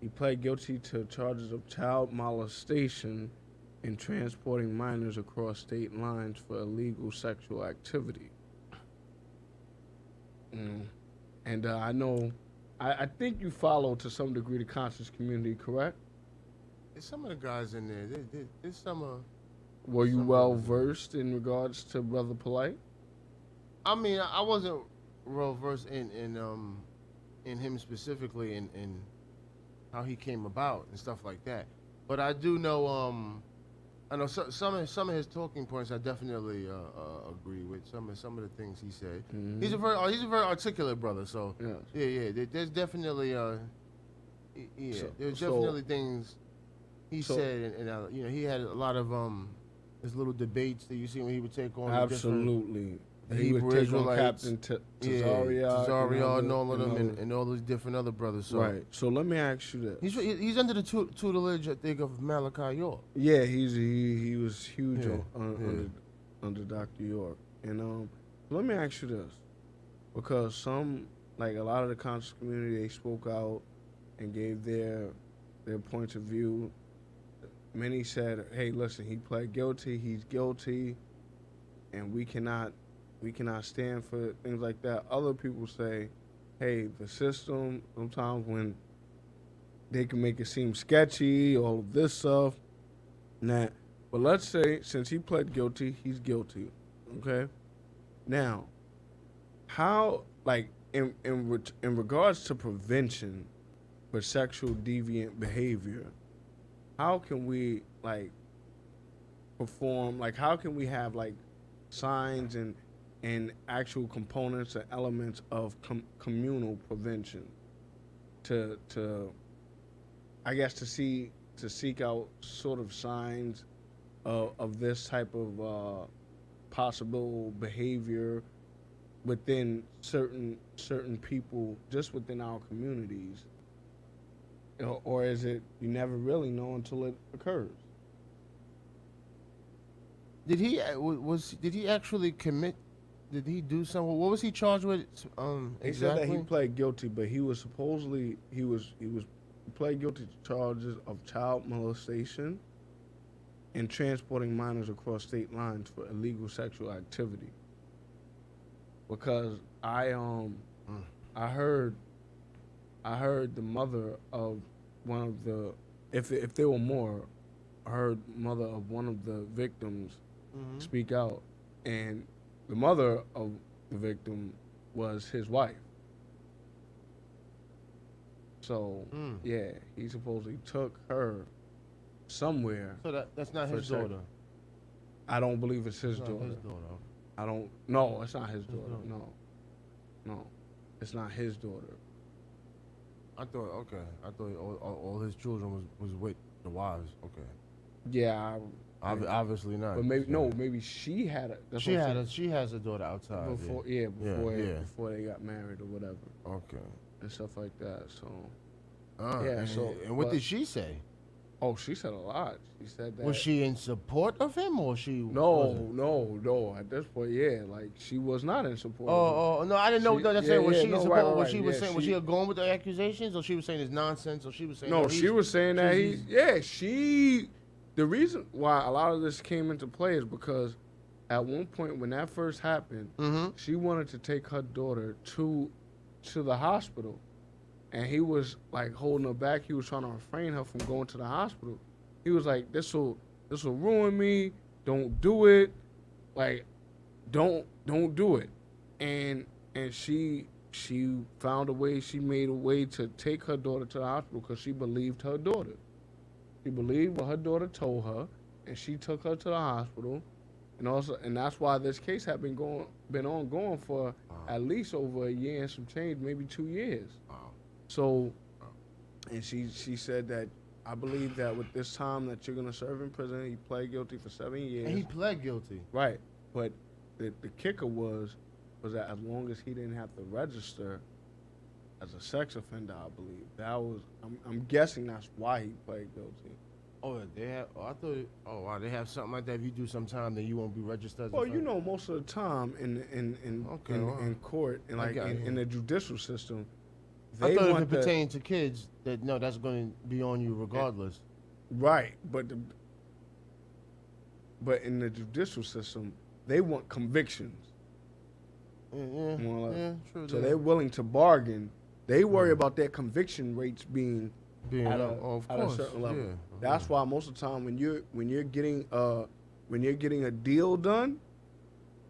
He pled guilty to charges of child molestation and transporting minors across state lines for illegal sexual activity. And I know, I think you follow to some degree the conscious community, correct? There's some of the guys in there. There's some. Were you well versed in regards to Brother Polite? I mean, I wasn't well versed in him specifically and how he came about and stuff like that. But I do know. I know some of his talking points I definitely agree with. Some of the things he said. Mm-hmm. He's a very articulate brother. So yeah. There's definitely definitely things he said, and he had a lot of his little debates that you see when he would take on absolutely. He would take on Captain Tazariak and all of them, and all those different other brothers. So. Right. So let me ask you this: he's under the tutelage, I think, of Malachi York. Yeah, he was huge under Dr. York. And let me ask you this, because a lot of the conscious community, they spoke out and gave their points of view. Many said, "Hey, listen, he pled guilty. He's guilty, and we cannot stand for things like that." Other people say, "Hey, the system. Sometimes when they can make it seem sketchy, all of this stuff, and that. But let's say since he pled guilty, he's guilty. Okay. Now, how like in regards to prevention for sexual deviant behavior, how can we like perform? Like, how can we have like signs and actual components and elements of communal prevention to I guess to seek out sort of signs of this type of possible behavior within certain people just within our communities, or is it you never really know until it occurs? Did he actually commit? Did he do something? What was he charged with? They said that he pled guilty, but he was supposedly he pled guilty to charges of child molestation and transporting minors across state lines for illegal sexual activity. Because I heard the mother of one of the, if there were more, I heard mother of one of the victims speak out, and the mother of the victim was his wife. So yeah, he supposedly took her somewhere. So that's not his daughter. I don't believe it's his daughter. His daughter. I don't. No, it's not his daughter. No, it's not his daughter. I thought all his children was with the wives. Okay. Yeah. Obviously not. But maybe she had a. She has a daughter outside. Before they got married or whatever. Okay. And stuff like that. So. And what did she say? Oh, she said a lot. She said that. Was she in support of him, or she? No. At this point, yeah, like she was not in support. Oh, no, I didn't know. Was she in support? Right, what she was saying? Was she going with the accusations, or she was saying it's nonsense, or she was saying? No, she was saying that the reason why a lot of this came into play is because at one point when that first happened, she wanted to take her daughter to the hospital. And he was like holding her back. He was trying to refrain her from going to the hospital. He was like, "This will ruin me. Don't do it. Like, don't do it." And she found a way. She made a way to take her daughter to the hospital because she believed her daughter. She believed what her daughter told her, and she took her to the hospital. And that's why this case had been ongoing for at least over a year and some change, maybe 2 years. So, and she said that I believe that with this time that you're gonna serve in prison, he pled guilty for 7 years. And he pled guilty. Right, but the kicker was that as long as he didn't have to register as a sex offender, I believe that was. I'm guessing that's why he pled guilty. Oh, they have. Oh, I thought. Oh, wow, they have something like that. If you do some time, then you won't be registered. Well, you know, most of the time in court and like in the judicial system. I thought if it pertained to kids, that's going to be on you regardless. Right, but in the judicial system, they want convictions. Yeah, true. So they're willing to bargain. They worry about their conviction rates being at a certain level. Yeah. That's why most of the time when you're getting a deal done,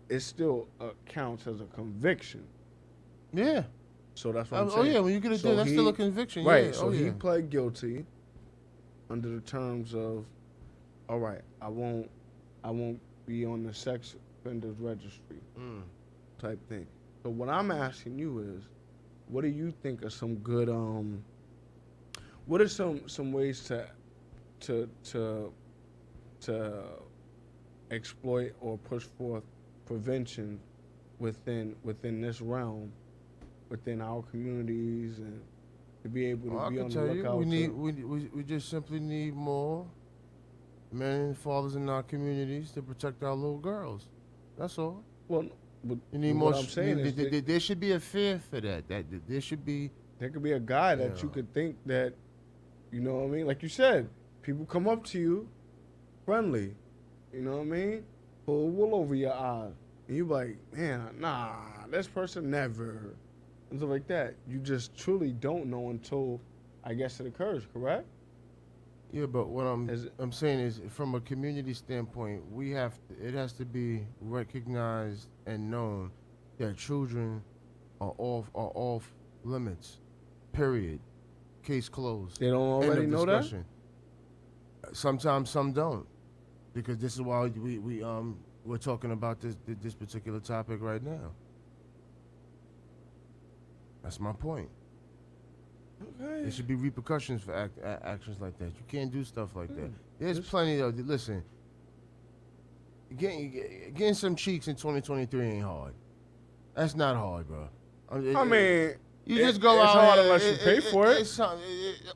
it still counts as a conviction. Yeah. So that's what I'm saying. Oh yeah, when you get a deal, that's still a conviction. Right. Yeah. So he pled guilty under the terms of, all right, I won't be on the sex offenders registry type thing. So what I'm asking you is, what do you think are some good what are some ways to exploit or push forth prevention within this realm? Within our communities and to be able to be on the lookout. We just simply need more men and fathers in our communities to protect our little girls. That's all. Well, you need more. What I'm saying is there should be a fear for that. That there should be. There could be a guy that you could think that, you know what I mean? Like you said, people come up to you, friendly, you know what I mean? Pull wool over your eyes, and you be like, man, nah, this person never. And stuff like that. You just truly don't know until I guess it occurs, correct? Yeah, but what I'm saying is, from a community standpoint, it has to be recognized and known that children are off limits. Period. Case closed. They don't already know that? Sometimes some don't, because this is why we're talking about this particular topic right now. That's my point. Okay. There should be repercussions for actions like that. You can't do stuff like that. There's plenty of. Listen, getting some cheeks in 2023 ain't hard. That's not hard, bro. I mean, you just go it's out. It's hard unless you pay for it.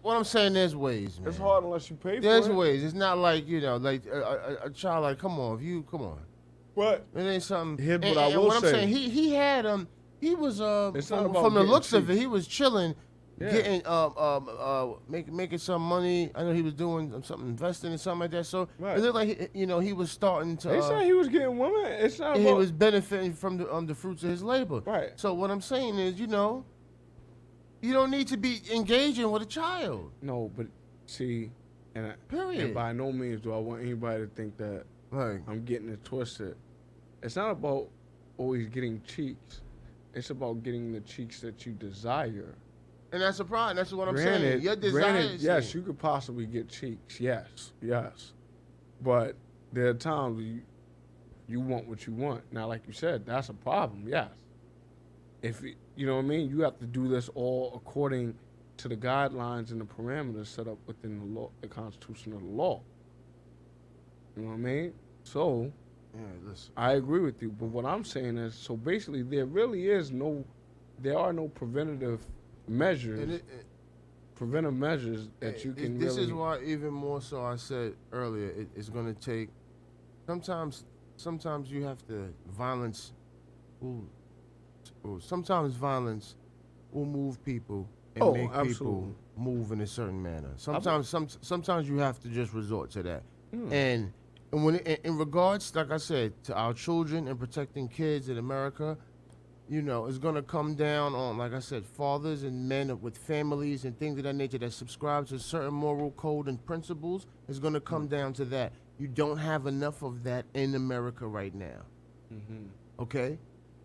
What I'm saying, there's ways, man. It's hard unless you pay for it. There's ways. It's not like, like a child. Like, come on. What? It ain't something. Here's what I will I'm say. saying, he had he was It's not about from the looks cheeks. of it, he was chilling. Yeah. Getting making some money. I know he was doing something, investing in something like that. So Right. it looked like he was starting to. They said he was getting women. It's not he about. was benefiting from the fruits of his labor. Right. So what I'm saying is, you don't need to be engaging with a child. No, but see, Period. And by no means do I want anybody to think that Right. I'm getting it twisted. It's not about always getting cheeks. It's about getting the cheeks that you desire. And that's a problem. That's what I'm saying. Your desire Granted, is yes, you could possibly get cheeks. Yes. But there are times you want what you want. Now, like you said, that's a problem. Yes. If you know what I mean, you have to do this all according to the guidelines and the parameters set up within the law, the Constitution of the law. You know what I mean? So, yeah, listen. I agree with you. But what I'm saying is, so basically, there are no preventative measures. Preventive measures that you can This really. is why, even more so, I said earlier, it's going to take. Sometimes you have to violence. Sometimes violence will move people and make people move in a certain manner. Sometimes you have to just resort to that. And when in regards, like I said, to our children and protecting kids in America, it's going to come down on, like I said, fathers and men with families and things of that nature that subscribe to certain moral code and principles. Is going to come down to that. You don't have enough of that in America right now. Okay?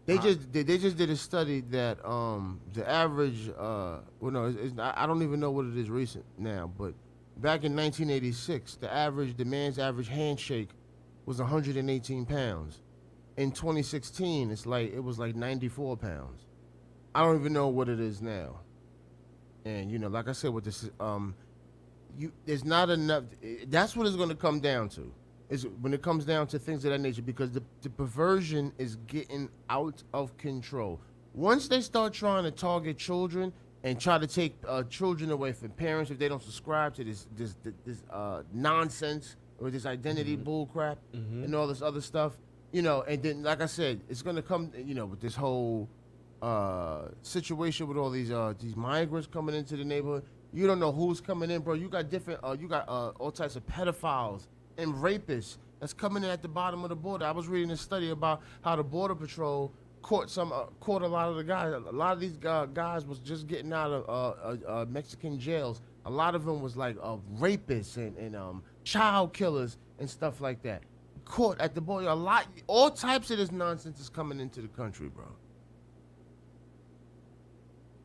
They just did a study that the average I don't even know what it is recent now, but back in 1986, the man's average handshake was 118 pounds. In 2016, it was like 94 pounds. I don't even know what it is now. And like I said, with this, there's not enough. That's what it's going to come down to. Is when it comes down to things of that nature, because the perversion is getting out of control. Once they start trying to target children and try to take children away from parents if they don't subscribe to this nonsense or this identity bull crap and all this other stuff. And then, like I said, it's going to come, with this whole situation with all these migrants coming into the neighborhood. You don't know who's coming in, bro. You got all types of pedophiles and rapists that's coming in at the bottom of the border. I was reading a study about how the Border Patrol caught a lot of the guys. A lot of these guys was just getting out of Mexican jails. A lot of them was like rapists and child killers and stuff like that. Caught at the border. All types of this nonsense is coming into the country, bro.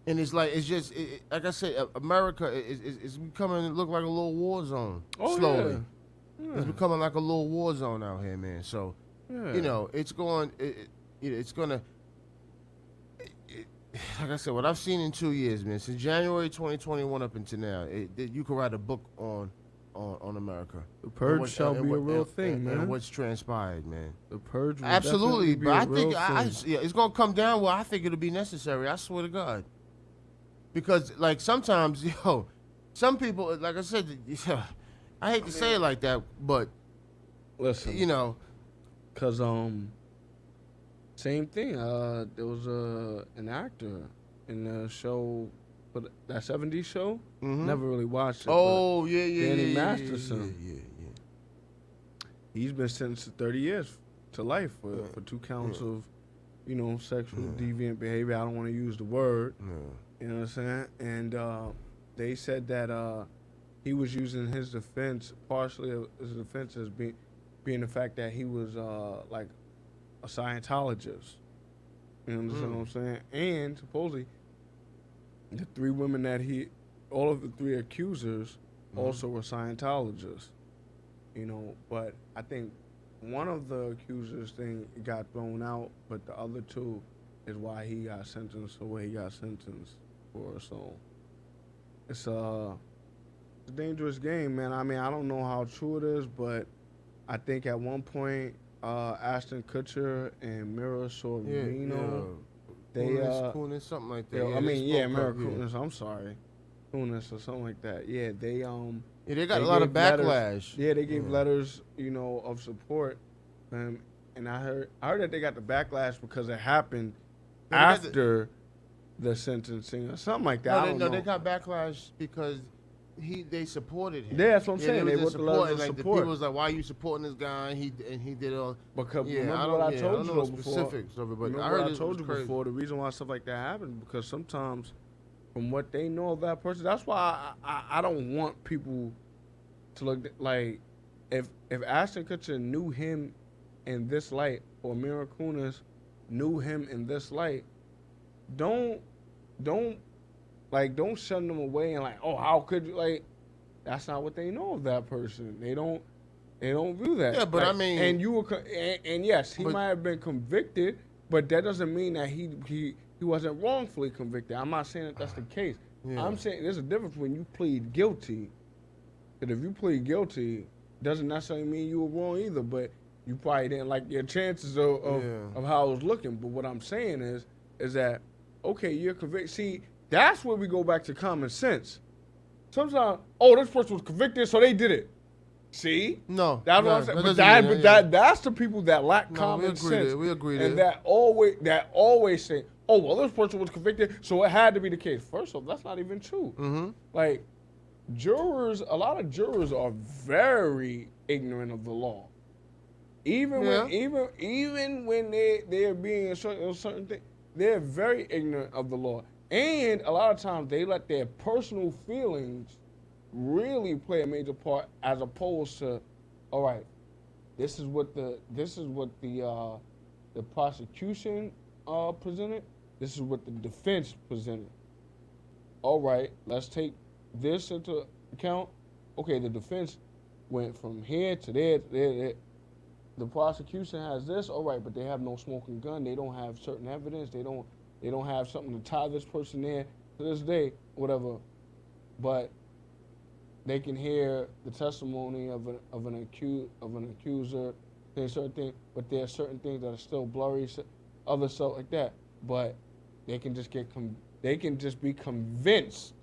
And it's like I said, America is becoming look like a little war zone slowly. Yeah. It's becoming like a little war zone out here, man. So, it's going. It's gonna. Like I said, what I've seen in 2 years, man, since January 2021 up until now, you could write a book on America. The purge shall be a real thing, man. And what's transpired, man. The purge will absolutely, but I think it's gonna come down where I think it'll be necessary. I swear to God. Because like sometimes, some people, like I said, I hate to say it like that, but listen, because same thing. There was an actor in the show, but that 70s show. Never really watched it. Oh Danny Masterson. Yeah. He's been sentenced to 30 years to life for 2 counts of, sexual deviant behavior. I don't want to use the word. You know what I'm saying? And they said that he was using his defense, partially his defense as being the fact that he was like a Scientologist. You understand what I'm saying? And supposedly, the three women all of the three accusers also were Scientologists. You know, but I think one of the accusers got thrown out, but the other two is why he got sentenced the way he got sentenced for. So it's a dangerous game, man. I mean, I don't know how true it is, but I think at one point Ashton Kutcher and Mira Sorvino, Kunis, something like that. Mira Kunis. I'm sorry, Kunis or something like that. Yeah, they they got a lot of backlash. They gave letters, of support, and I heard that they got the backlash because it happened after the sentencing or something like that. I don't know. They got backlash because they supported him. Yeah, that's what I'm saying. They wrote the letters of like support. The people was like, "Why are you supporting this guy?" And he did all. Because remember what I told you before. Specifics of it, but remember I heard what I told you before. The reason why stuff like that happens because sometimes, from what they know of that person, that's why I don't want people to look like if Ashton Kutcher knew him in this light or Mira Kunis knew him in this light, don't shun them away and how could you that's not what they know of that person. They don't view that. Yeah, but I mean, and yes, he might have been convicted, but that doesn't mean that he wasn't wrongfully convicted. I'm not saying that that's the case. Yeah. I'm saying there's a difference when you plead guilty. That if you plead guilty, doesn't necessarily mean you were wrong either, but you probably didn't like your chances of how it was looking. But what I'm saying is that, okay, you're convicted. See, that's where we go back to common sense. Sometimes, this person was convicted, so they did it. See? No. That's what I'm saying. But that's the people that lack common sense. We agree there. And that always say, this person was convicted, so it had to be the case. First off, that's not even true. Mm-hmm. A lot of jurors are very ignorant of the law. Even when they're being certain things, they're very ignorant of the law. And a lot of times they let their personal feelings really play a major part, as opposed to, all right, this is what the prosecution presented. This is what the defense presented. All right, let's take this into account. Okay, the defense went from here to there to there. The prosecution has this. All right, but they have no smoking gun. They don't have certain evidence. They don't have something to tie this person there to this day, whatever. But they can hear the testimony of an accuser, saying certain things, but there are certain things that are still blurry, other stuff like that. But they can just be convinced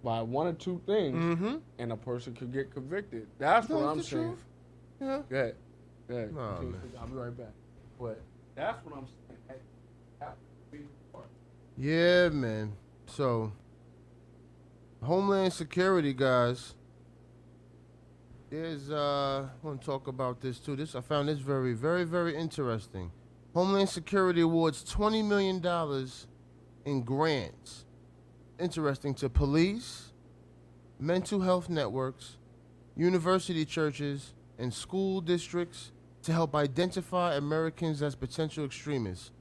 by one or two things, and a person could get convicted. That's what I'm saying. Truth. Yeah. Go ahead. No, I'll be right back. But that's what I'm saying. Yeah, man. So, Homeland Security, guys. I want to talk about this too. I found this very, very, very interesting. Homeland Security awards $20 million in grants. Interesting, to police, mental health networks, university churches, and school districts to help identify Americans as potential extremists.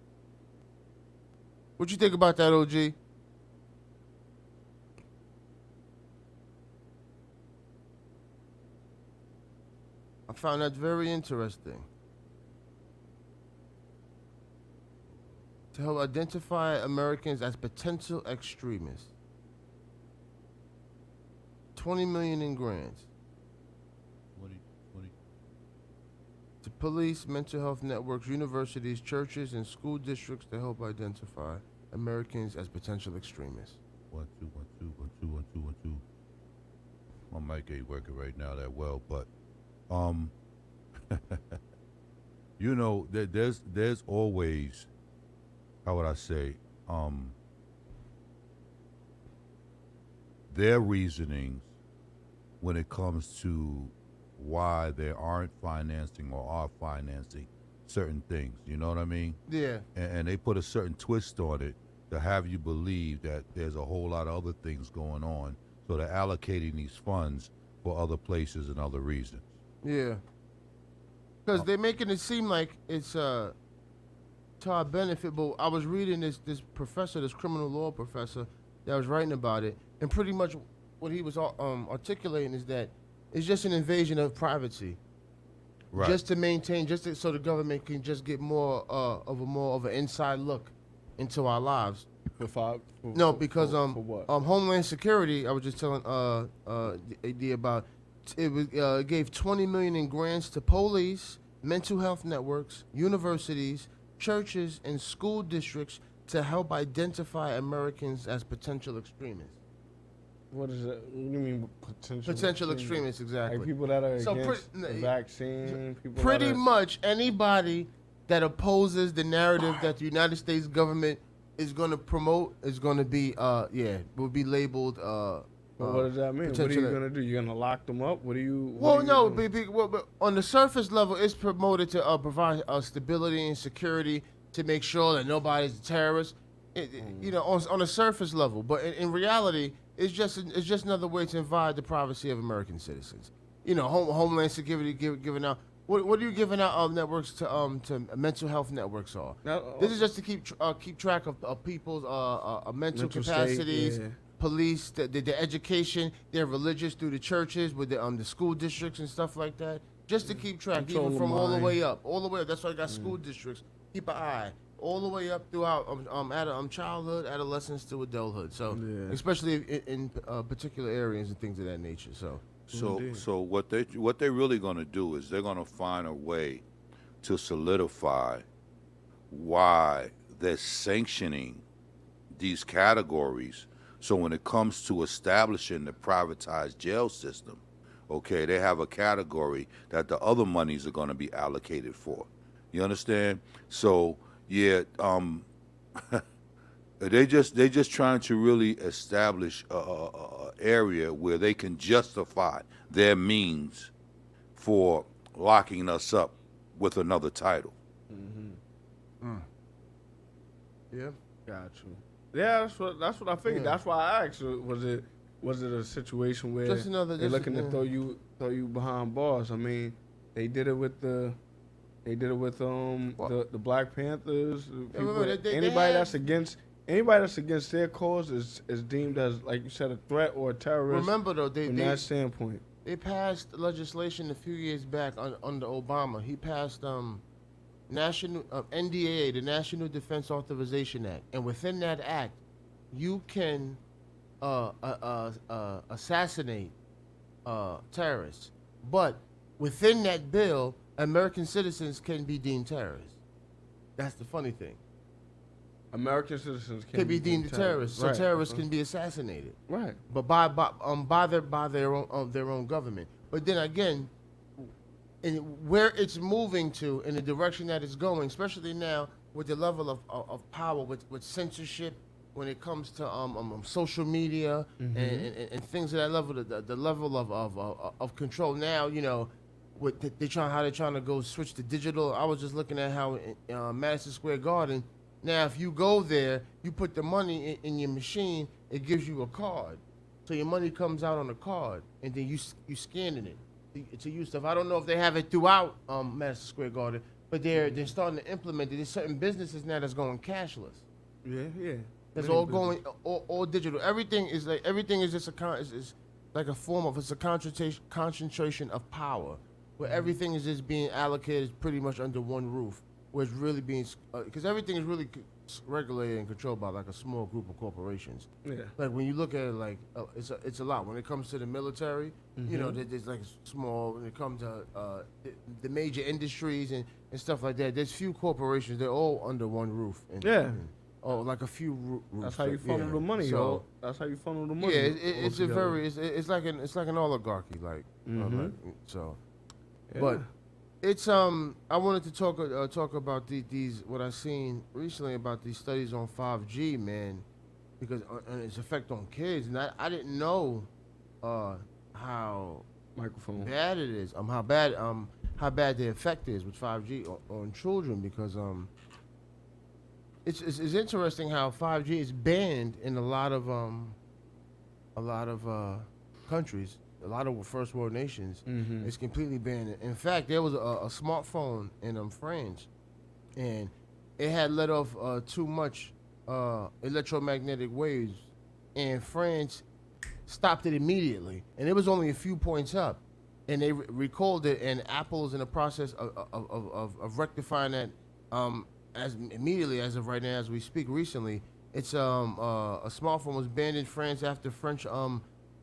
What you think about that, OG? I found that very interesting. To help identify Americans as potential extremists. $20 million in grants. To police, mental health networks, universities, churches, and school districts to help identify Americans as potential extremists. 1 2 1 2 1 2 1 2 1 2. My mic ain't working right now that well, but there's always, how would I say, their reasonings when it comes to why they aren't financing or are financing certain things. You know what I mean? Yeah. And they put a certain twist on it to have you believe that there's a whole lot of other things going on. So they're allocating these funds for other places and other reasons. Yeah. Because they're making it seem like it's to our benefit. But I was reading this professor, this criminal law professor, that was writing about it, and pretty much what he was articulating is that it's just an invasion of privacy. Right. Just to maintain, so the government can just get more of an inside look into our lives. Because for what? Homeland Security, I was just telling AD about it gave $20 million in grants to police, mental health networks, universities, churches, and school districts to help identify Americans as potential extremists. What is that? What do you mean potential? Potential extremists, exactly. Like people that are against the vaccine. People pretty much anybody that opposes the narrative that the United States government is going to promote is going to be, will be labeled. What does that mean? What are you going to do? You're going to lock them up? What are you? But on the surface level, it's promoted to provide stability and security to make sure that nobody's a terrorist. On a surface level, but in reality, it's just another way to invade the privacy of American citizens. Homeland Security giving out. What are you giving out networks to mental health networks are? This is just to keep track of people's mental capacities, state, police, their education, their religious through the churches with the school districts and stuff like that. Just to keep track, even from all the way up. That's why I got school districts. Keep an eye all the way up throughout childhood, adolescence to adulthood. So especially in particular areas and things of that nature. So what they're really going to do is they're going to find a way to solidify why they're sanctioning these categories. So when it comes to establishing the privatized jail system, okay, they have a category that the other monies are going to be allocated for. You understand? So yeah, they just trying to really establish a area where they can justify their means for locking us up with another title. Mm-hmm. Yeah, got you. Yeah, that's what I figured. Yeah. That's why I asked. Was it a situation where they're looking to throw you behind bars? I mean, they did it with the Black Panthers. Anybody that's against their cause is deemed as, like you said, a threat or a terrorist. Remember though, from that standpoint, they passed legislation a few years back under Obama. He passed national NDAA, the National Defense Authorization Act, and within that act, you can assassinate terrorists, but within that bill, American citizens can be deemed terrorists. That's the funny thing. American citizens can be deemed terrorists, so terrorists can be assassinated. Right. But by their own government. But then again, where it's moving to, in the direction that it's going, especially now with the level of power, with censorship, when it comes to social media and things of that level, the level of control now, how they're trying to go switch to digital. I was just looking at how Madison Square Garden. Now, if you go there, you put the money in your machine, it gives you a card. So your money comes out on a card, and then you scanning it to use stuff. I don't know if they have it throughout Madison Square Garden, but they're starting to implement it. There's certain businesses now that's going cashless. Yeah. It's all going all digital. Everything is just is like a form of, it's a concentration of power, where everything is just being allocated pretty much under one roof, where it's really being, because everything is really regulated and controlled by like a small group of corporations. Yeah. Like when you look at it, like it's a lot. When it comes to the military, there's like small. When it comes to the major industries and stuff like that, there's few corporations. They're all under one roof. Like a few roofs. That's how you funnel the money, so, that's how you funnel the money. Yeah, it's like an oligarchy, like so. Yeah. But it's I wanted to talk about these what I've seen recently about these studies on 5G, man, because and its effect on kids, and I didn't know how bad it is, how bad the effect is with 5G on children, because it's interesting how 5G is banned in a lot of countries, a lot of first world nations. It's completely banned. In fact, there was a smartphone in France, and it had let off too much electromagnetic waves, and France stopped it immediately, and it was only a few points up, and they recalled it, and Apple is in the process of rectifying that as immediately as of right now as we speak. Recently, it's a smartphone was banned in France after French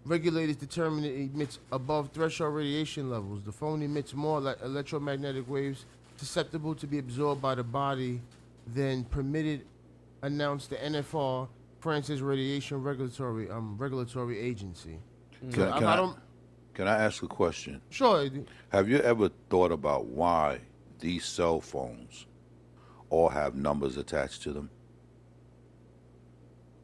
regulators determined it emits above threshold radiation levels. The phone emits more electromagnetic waves susceptible to be absorbed by the body than permitted, announced the NFR, France's radiation regulatory agency. Can I ask a question? Sure. Have you ever thought about why these cell phones all have numbers attached to them?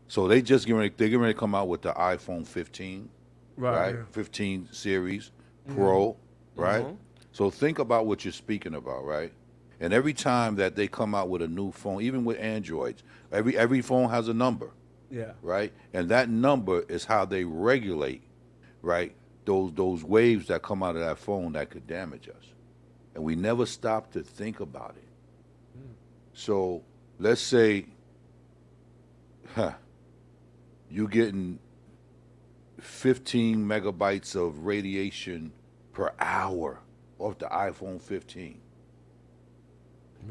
So they're getting ready to come out with the iPhone 15, right? 15 series Pro, right? So think about what you're speaking about, right? And every time that they come out with a new phone, even with Androids, every phone has a number. Yeah. Right? And that number is how they regulate, right, those waves that come out of that phone that could damage us. And we never stop to think about it. So let's say you're getting 15 megabytes of radiation per hour off the iPhone 15.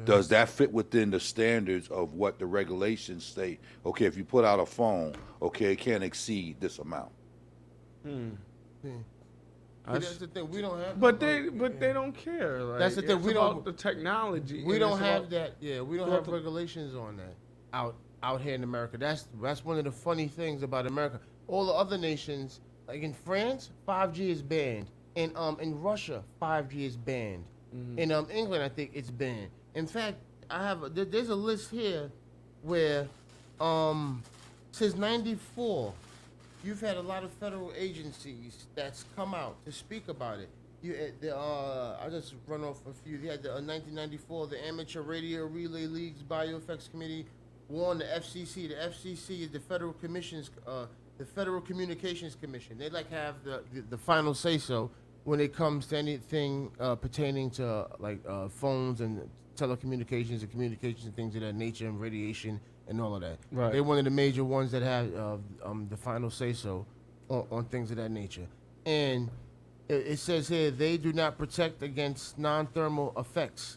Does that fit within the standards of what the regulations say? Okay, if you put out a phone, okay, it can't exceed this amount. That's the thing. We don't have. But they don't care. Like, that's the thing. We don't. The technology. We don't have that. Yeah, we don't have regulations on that out here in America. That's one of the funny things about America. All the other nations, like in France, 5G is banned. In Russia, 5G is banned. In England, I think it's banned. In fact, there's a list here where since '94, you've had a lot of federal agencies that's come out to speak about it. I'll just run off a few. You had the 1994, the Amateur Radio Relay League's Bioeffects Committee warned the FCC. The FCC is the Federal Communications Commission. They have the final say so when it comes to anything pertaining to phones and telecommunications and communications and things of that nature and radiation and all of that. Right. They're one of the major ones that have the final say so on things of that nature. And it says here they do not protect against non-thermal effects.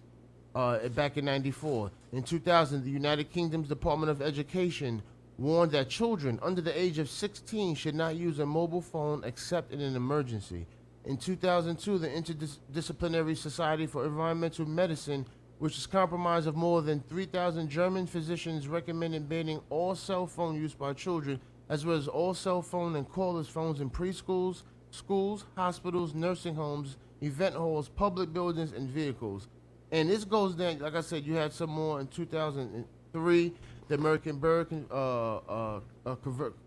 Back in '94, in 2000, the United Kingdom's Department of Education warned that children under the age of 16 should not use a mobile phone except in an emergency. In 2002, the Interdisciplinary Society for Environmental Medicine, which is comprised of more than 3,000 German physicians, recommended banning all cell phone use by children, as well as all cell phone and cordless phones in preschools, schools, hospitals, nursing homes, event halls, public buildings, and vehicles. And this goes down, like I said, you had some more in 2003. The American Bird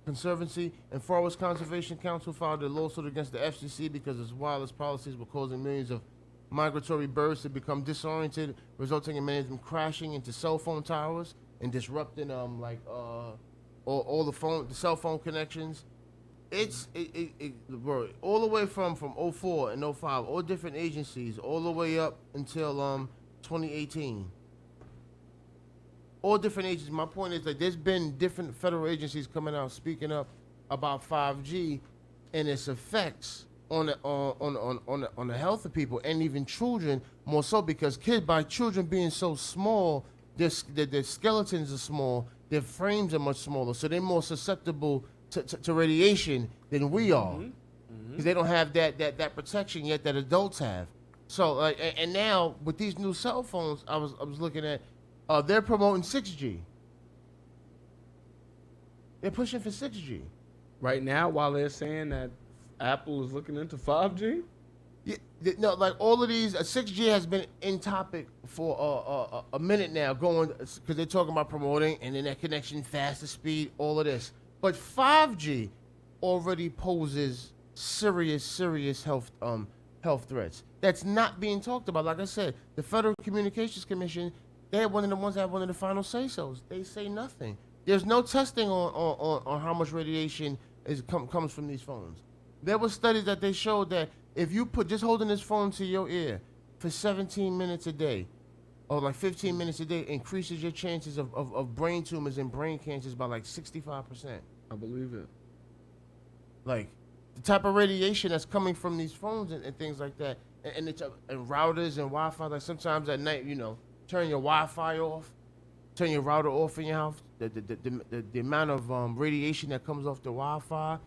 Conservancy and Forest Conservation Council filed a lawsuit against the FCC because its wireless policies were causing millions of migratory birds to become disoriented, resulting in many of them crashing into cell phone towers and disrupting all the cell phone connections. All the way from 04 and 05, all different agencies, all the way up until 2018. All different agencies. My point is there's been different federal agencies coming out speaking up about 5G and its effects on the health of people and even children, more so because children being so small, their skeletons are small, their frames are much smaller, so they're more susceptible to radiation than we are, because they don't have that protection yet that adults have. So and now with these new cell phones, I was looking at, they're promoting 6G. They're pushing for 6G right now, while they're saying that Apple is looking into 5G. Yeah, no, all of these 6G has been in topic for a minute now, going because they're talking about promoting internet connection, faster speed, all of this. But 5G already poses serious health threats. That's not being talked about. Like I said, the Federal Communications Commission They had one of the ones that had one of the final say-sos. They say nothing. There's no testing on how much radiation comes from these phones. There were studies that they showed that if you put just holding this phone to your ear for 17 minutes a day, or like 15 minutes a day, increases your chances of brain tumors and brain cancers by like 65%. I believe it. Like the type of radiation that's coming from these phones and things like that, and it's and routers and Wi-Fi. Like sometimes at night, turn your Wi-Fi off, turn your router off in your house. The amount of radiation that comes off the Wi-Fi,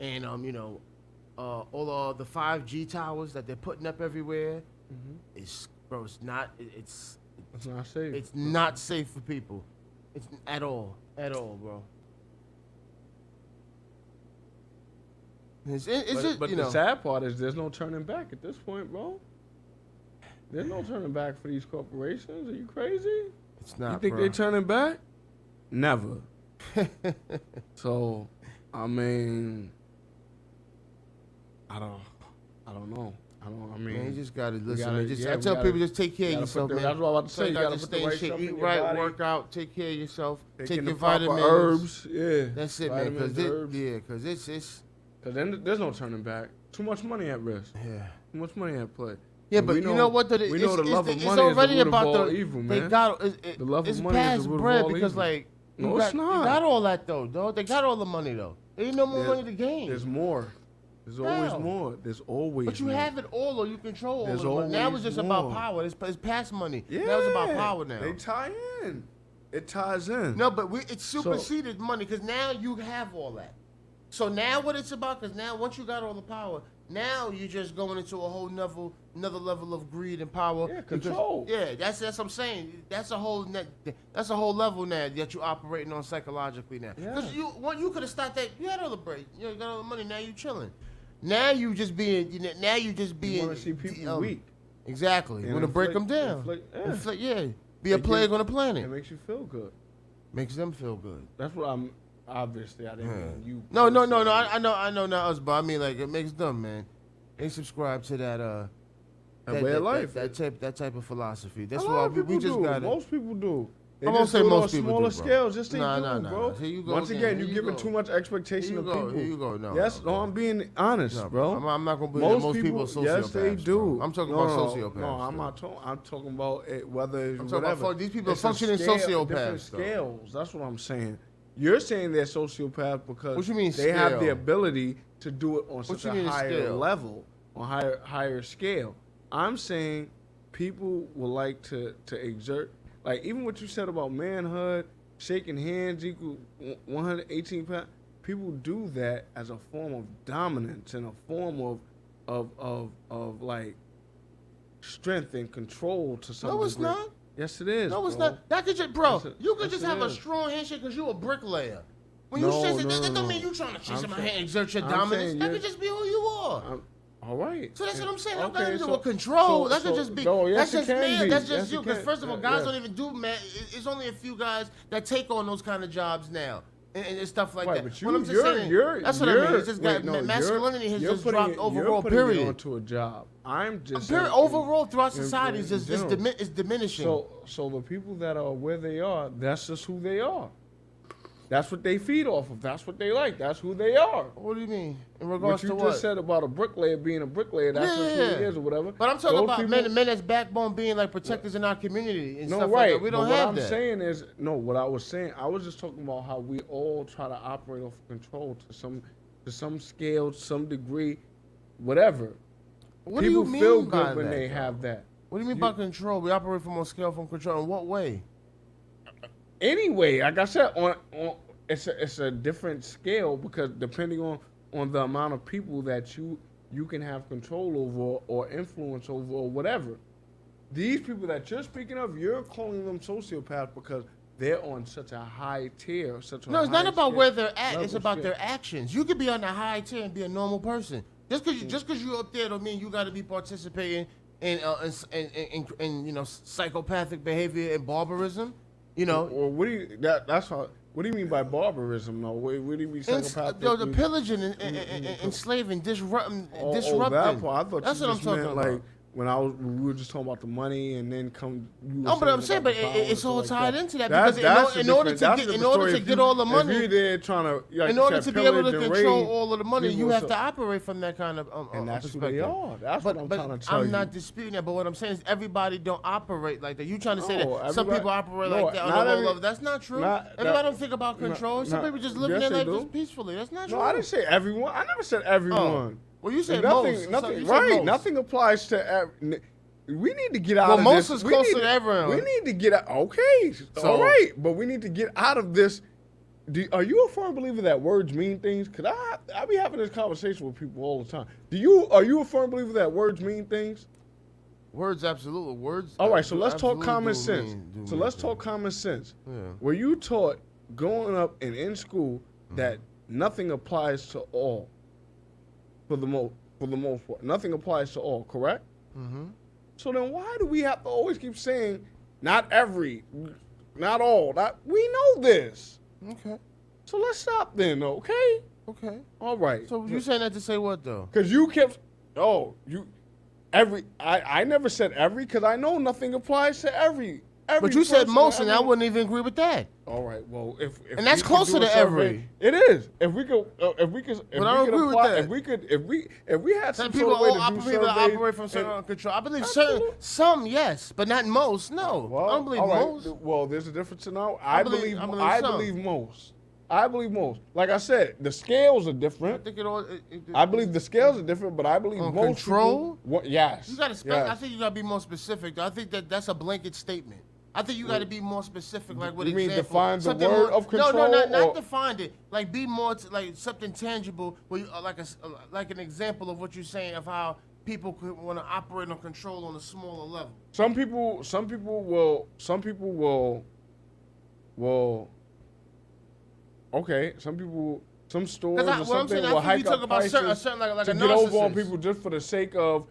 and all of the 5G towers that they're putting up everywhere, it's not safe. It's not safe for people. It's at all, bro. But the sad part is there's no turning back at this point, bro. There's no turning back for these corporations. Are you crazy? It's not. You think they're turning back? Never. So, I mean, I don't know. Man, you just gotta listen. I tell people just take care of yourself, man. That's what I'm about to say. You gotta stay in shape, eat right, work out, take care of yourself, take your vitamins, herbs. Yeah, that's it, vitamins, man. Because it's because then there's no turning back. Too much money at risk. Yeah, too much money at play. Yeah, but you know what? We know the love of money it's already is the root about of all the evil, man. They got the love it's of money past is the root bread of all because evil. like no, it's not. They got all that though. They got all the money though. There ain't no more money to gain. There's more. There's always more. There's always. But you more. have it all, or you control There's all of it. Now it's just more. about power. It's past money. Yeah. Now it's about power now. They tie in. It ties in. No, but it superseded money because now you have all that. So now what it's about, because now once you got all the power, now you're just going into a whole another level of greed and power. Yeah, control. That's what I'm saying. That's a whole level now that you're operating on psychologically now. Because you could have stopped that. You had all the break. You got all the money. Now you chilling. Now you just being. You want to see people weak. Exactly. You want to break them down. Be a plague on the planet. It makes you feel good. Makes them feel good. That's what I'm. Obviously, I didn't mean you. No. I know not us, but I mean like it makes them, man. They subscribe to that way of life. That type of philosophy. That's why we just got it. Most people do. I won't say most people smaller do, bro. scales, just No. bro. Here you go Once again, you're giving too much expectation of people. Here you go. No. Yes, no, I'm being honest, bro. I'm not gonna believe most people are sociopaths. Yes, they do. Bro. I'm talking about sociopaths. No, I'm not talking. I'm talking about whether I'm talking about these people are functioning sociopaths. sociopaths. Scales. That's what I'm saying. You're saying they're sociopaths because what you mean they have the ability to do it on such a higher level, on higher scale. I'm saying people would like to exert, like even what you said about manhood, shaking hands equal 118 pounds. People do that as a form of dominance and a form of like strength and control to some degree. No, it's not. Yes, it is. No, it's not. That could just, you could just have a strong handshake because you're a bricklayer. When you say that don't mean you trying to chase my hand, exert your dominance. That could just be who you are. All right. So that's what I'm saying. That doesn't do with control. That could just be. That's just man. That's just you. Because first of all, guys don't even do man. It's only a few guys that take on those kind of jobs now. And stuff like that. But I'm just saying, that's what I mean. It's just got masculinity has just dropped overall. Period. You're onto a job. I'm just overall throughout society is diminishing. So the people that are where they are, that's just who they are. That's what they feed off of. That's what they like. That's who they are. What do you mean? In regards to what? What you just said about a bricklayer being a bricklayer, that's just who he is or whatever. But I'm talking about men that's backbone being like protectors in our community and stuff like that. We don't have that. What I'm saying is, what I was saying, I was just talking about how we all try to operate off control to some scale, to some degree, whatever. What do you mean feel by good when that, they have that. What do you mean by control? We operate from a scale from control. In what way? Anyway, like I said, it's a different scale because depending on the amount of people that you can have control over or influence over or whatever. These people that you're speaking of, you're calling them sociopaths because they're on such a high tier, it's not about where they're at. It's about their actions. You could be on a high tier and be a normal person. Just because you're up there don't mean you got to be participating in psychopathic behavior and barbarism. Or what do you that's how. What do you mean by barbarism, though? What do you mean psychopathic? The pillaging and enslaving, disrupting. That part. I thought that's you what I'm just talking meant, about. like when we were just talking about the money, and then No, but I'm saying, but it's all tied into that because in order to get all the money, if you're there trying to, in order to be able to control all of the money, you have to operate from that kind of and that's perspective. who they are. That's what I'm trying to tell you. I'm not disputing that, but what I'm saying is everybody don't operate like that. You trying to say that some people operate like that on the low level? That's not true. Everybody don't think about control. Some people just living their life just peacefully. That's not true. No, I didn't say everyone. I never said everyone. Well, you said nothing. most. Right. Nothing applies to. We need to get out of this. Well, most is closer to everyone. We need to get out. Okay. All right. But we need to get out of this. Are you a firm believer that words mean things? Because I be having this conversation with people all the time. Are you a firm believer that words mean things? Words, absolutely. Words. All right. So let's talk common sense. Let's talk common sense. Yeah. Were you taught growing up and in school that nothing applies to all? For the most part, nothing applies to all. Correct. Mm-hmm. So then why do we have to always keep saying, not every, not all? We know this. Okay. So let's stop then, okay? Okay. All right. So you saying that to say what, though? Because you kept, I never said every, because I know nothing applies to every. But you said most, and I wouldn't even agree with that. All right. Well, if and that's closer to every. It is. If we could had some people sort of way to do people operate from certain control. I believe some yes, but not most. No, well, I don't believe most. Well, there's a difference in now. I believe most. I believe most. Like I said, the scales are different. I think I believe the scales are different, but I believe most control. Yes. You gotta. Yes. I think you gotta be more specific. I think that's a blanket statement. I think you got to be more specific, like with you mean example. define the Something word more, of control? No, not define it. Like be more like something tangible, where you, like an example of what you're saying of how people could want to operate on control on a smaller level. Some people will. Okay, some stores or something will hike up prices to get over on people just for the sake of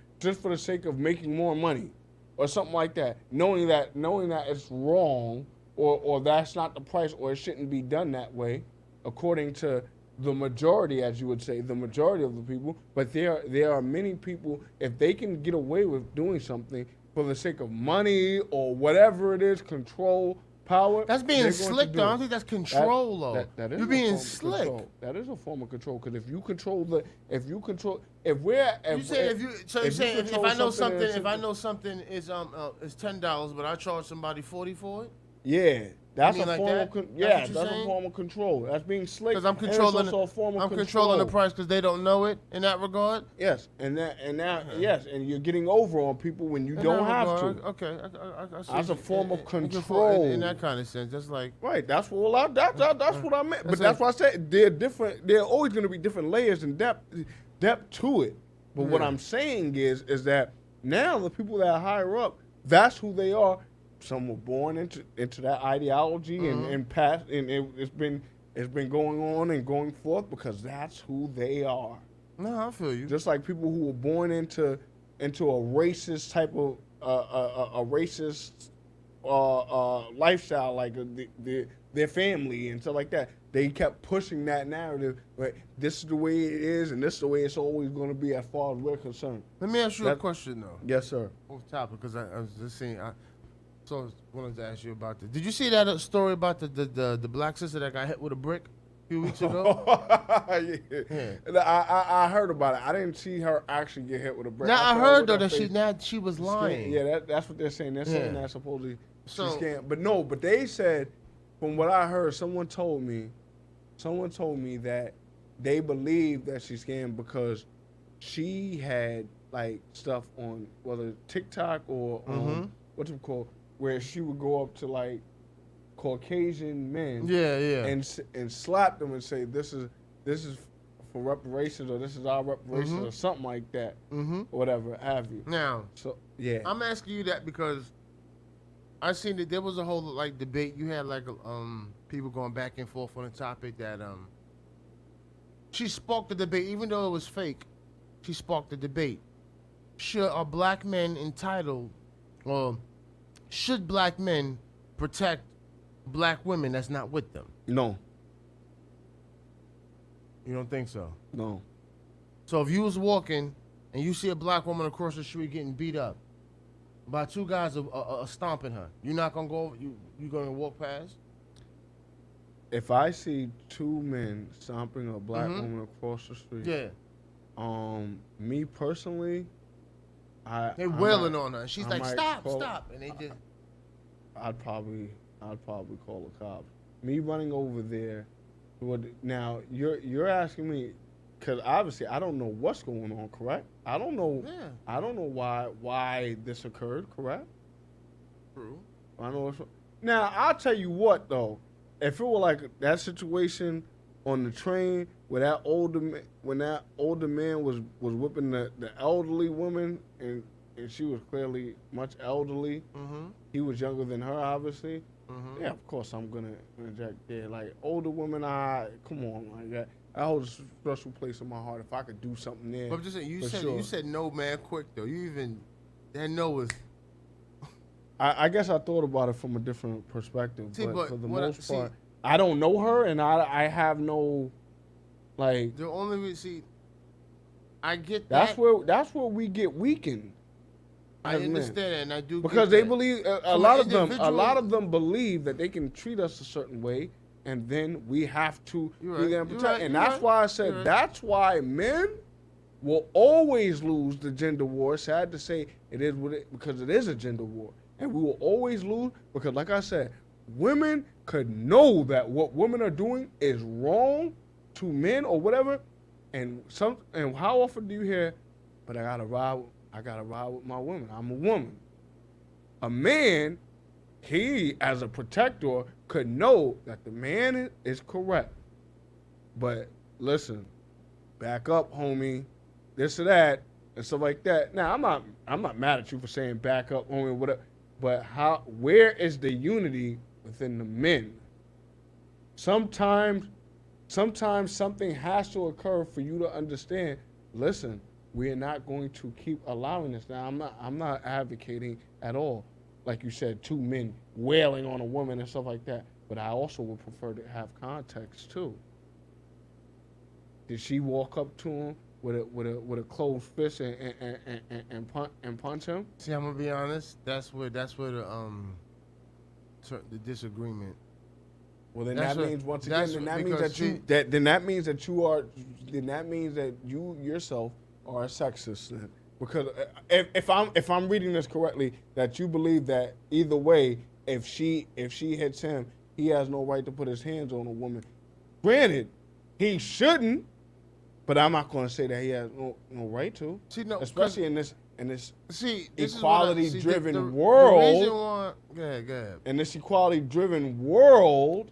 making more money. Or something like that, knowing that it's wrong, or that's not the price, or it shouldn't be done that way, according to the majority, as you would say, the majority of the people. But there are many people, if they can get away with doing something for the sake of money or whatever it is, control, power. That's being slick, though. I don't think that's control, though. That is You're being slick. That is a form of control, because if I know something is $10, but I charge somebody $40 for it. Yeah, that's a like form that? of That's a form of control. That's being slick. Because I'm controlling the price because they don't know it in that regard. Yes, and you're getting over on people when you don't have to. Okay, I see. That's a form of control in that kind of sense. That's like right. That's what I meant. But that's why I said they're different. There are always going to be different layers and depth to it. But what I'm saying is that now the people that are higher up, that's who they are. Some were born into that ideology and past, and it's been going on and going forth because that's who they are. No, I feel you. Just like people who were born into a racist type of a racist lifestyle, like their family and stuff like that. They kept pushing that narrative. Right, this is the way it is, and this is the way it's always going to be as far as we're concerned. Let me ask you a question, though. Yes, sir. Off topic, because I was just seeing. So I wanted to ask you about this. Did you see that story about the black sister that got hit with a brick a few weeks ago? I heard about it. I didn't see her actually get hit with a brick. Now I heard though that she was lying. Yeah, that's what they're saying. They're saying that supposedly she's scammed. But they said, from what I heard, someone told me that they believe that she's scammed because she had like stuff on whether TikTok or what's it called, where she would go up to like Caucasian men, and slap them and say this is for reparations, or this is our reparations, or something like that, or whatever have you. Now, so yeah, I'm asking you that because I seen that there was a whole like debate. You had like people going back and forth on the topic that she sparked the debate, even though it was fake. She sparked the debate. Are black men entitled, or should black men protect black women that's not with them? No. You don't think so? No. So if you was walking and you see a black woman across the street getting beat up by two guys stomping her, you're not gonna go. You gonna walk past? If I see two men stomping a black woman across the street, me personally, they wailing on her. She's like, stop, and they just. I'd probably call the cops. Me running over there. Now you're asking me, because obviously I don't know what's going on. Correct? I don't know. Yeah. I don't know why this occurred. Correct? True. I know. Now I'll tell you what though. If it were like that situation on the train where that older man was whipping the elderly woman and she was clearly much elderly. Mm-hmm. He was younger than her, obviously. Mm-hmm. Yeah, of course I'm gonna inject there. Like older women, come on, like that. I hold a special place in my heart. If I could do something there, but I'm just saying, you said no, man, quick though. That no was. I guess I thought about it from a different perspective, but for the most part, I don't know her, and I have no, like. The only reason, I get that's where we get weakened. I understand that, and I do because they believe a lot of them believe that they can treat us a certain way, and then we have to be there and protect. And that's why I said that's why men will always lose the gender war. Sad to say, it is because it is a gender war, and we will always lose because, like I said, women could know that what women are doing is wrong to men or whatever, and how often do you hear? But I gotta ride with my woman. I'm a woman. A man, he as a protector could know that the man is correct. But listen, back up, homie. This or that and stuff like that. Now I'm not mad at you for saying back up, homie, whatever. But where is the unity within the men? Sometimes something has to occur for you to understand. Listen, we are not going to keep allowing this. Now, I'm not advocating at all, like you said, two men wailing on a woman and stuff like that. But I also would prefer to have context too. Did she walk up to him with a closed fist and punch him? See, I'm gonna be honest. That's where the disagreement. Well, then that means once again, that means that you yourself are a sexist then. Because if I'm reading this correctly, that you believe that either way, if she hits him, he has no right to put his hands on a woman. Granted, he shouldn't, but I'm not going to say that he has no right to. See, no, especially in this equality-driven world. The reason why, go ahead. In this equality-driven world,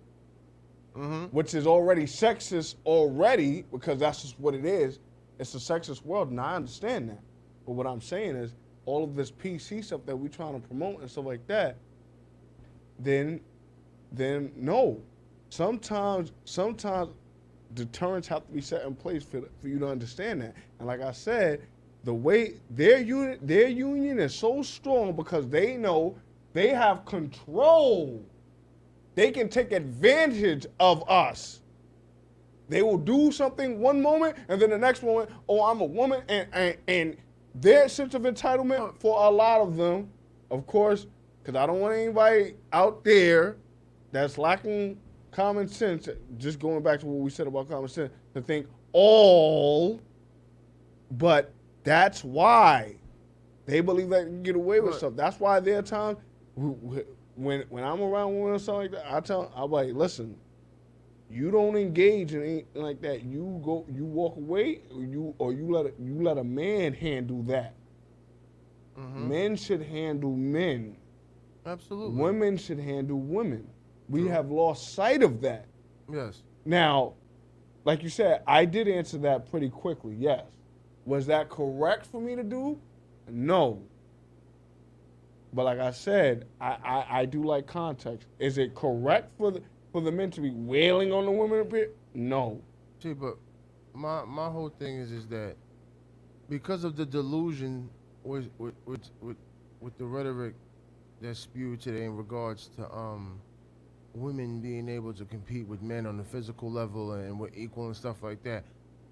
which is already sexist already, because that's just what it is. It's a sexist world, and I understand that. But what I'm saying is, all of this PC stuff that we're trying to promote and stuff like that, then no. Sometimes deterrents have to be set in place for you to understand that. And like I said, the way their union is so strong because they know they have control. They can take advantage of us. They will do something one moment, and then the next moment, oh, I'm a woman, and their sense of entitlement for a lot of them, of course, because I don't want anybody out there that's lacking common sense, just going back to what we said about common sense, to think all, but that's why they believe they can get away with stuff. That's why there are times when I'm around women or something like that, I'm like, listen, you don't engage in anything like that. You walk away, or you let a man handle that. Mm-hmm. Men should handle men. Absolutely. Women should handle women. We have lost sight of that. Yes. Now, like you said, I did answer that pretty quickly. Yes. Was that correct for me to do? No. But like I said, I do like context. Is it correct for the men to be wailing on the women a bit? No. See, but my whole thing is that because of the delusion with the rhetoric that's spewed today in regards to women being able to compete with men on the physical level and we're equal and stuff like that,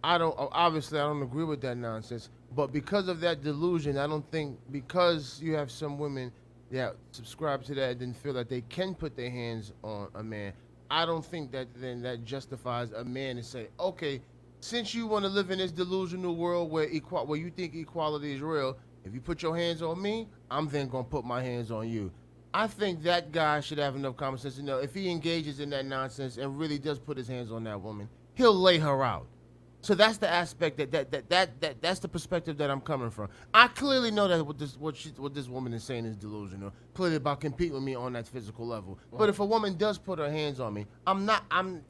I don't agree with that nonsense. But because of that delusion, I don't think, because you have some women that subscribe to that and then feel that they can put their hands on a man, I don't think that then that justifies a man to say, okay, since you want to live in this delusional world where you think equality is real, if you put your hands on me, I'm then going to put my hands on you. I think that guy should have enough common sense to know if he engages in that nonsense and really does put his hands on that woman, he'll lay her out. So that's the aspect that's the perspective that I'm coming from. I clearly know that what this woman is saying is delusional. Clearly about competing with me on that physical level. Right. But if a woman does put her hands on me, I'm not going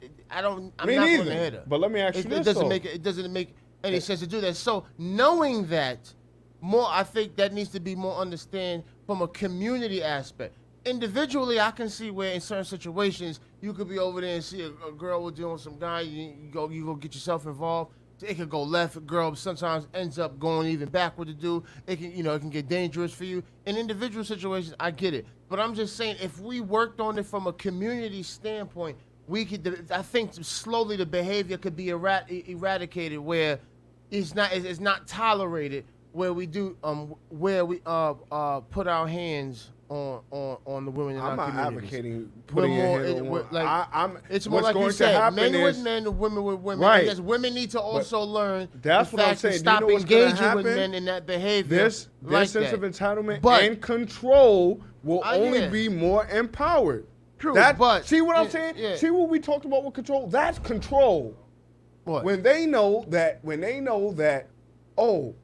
to hit her. But let me ask you this. It doesn't make any sense to do that. So knowing that, I think that needs to be more understand from a community aspect. Individually, I can see where in certain situations you could be over there and see a girl with dealing with some guy. You go get yourself involved. It could go left. A girl sometimes ends up going even backward to do. It can get dangerous for you. In individual situations, I get it. But I'm just saying, if we worked on it from a community standpoint, we could. I think slowly the behavior could be eradicated where it's not tolerated. Where we do put our hands on the women in our communities. I'm not advocating putting your hand on. It's more like you said, men with men, women with women. Right. Because women need to also learn that's the what I'm fact saying. to stop engaging with men in that behavior. This sense that. of entitlement and control will only be more empowered. True, see what I'm saying? Yeah. See what we talked about with control? That's control. What? When they know that, oh,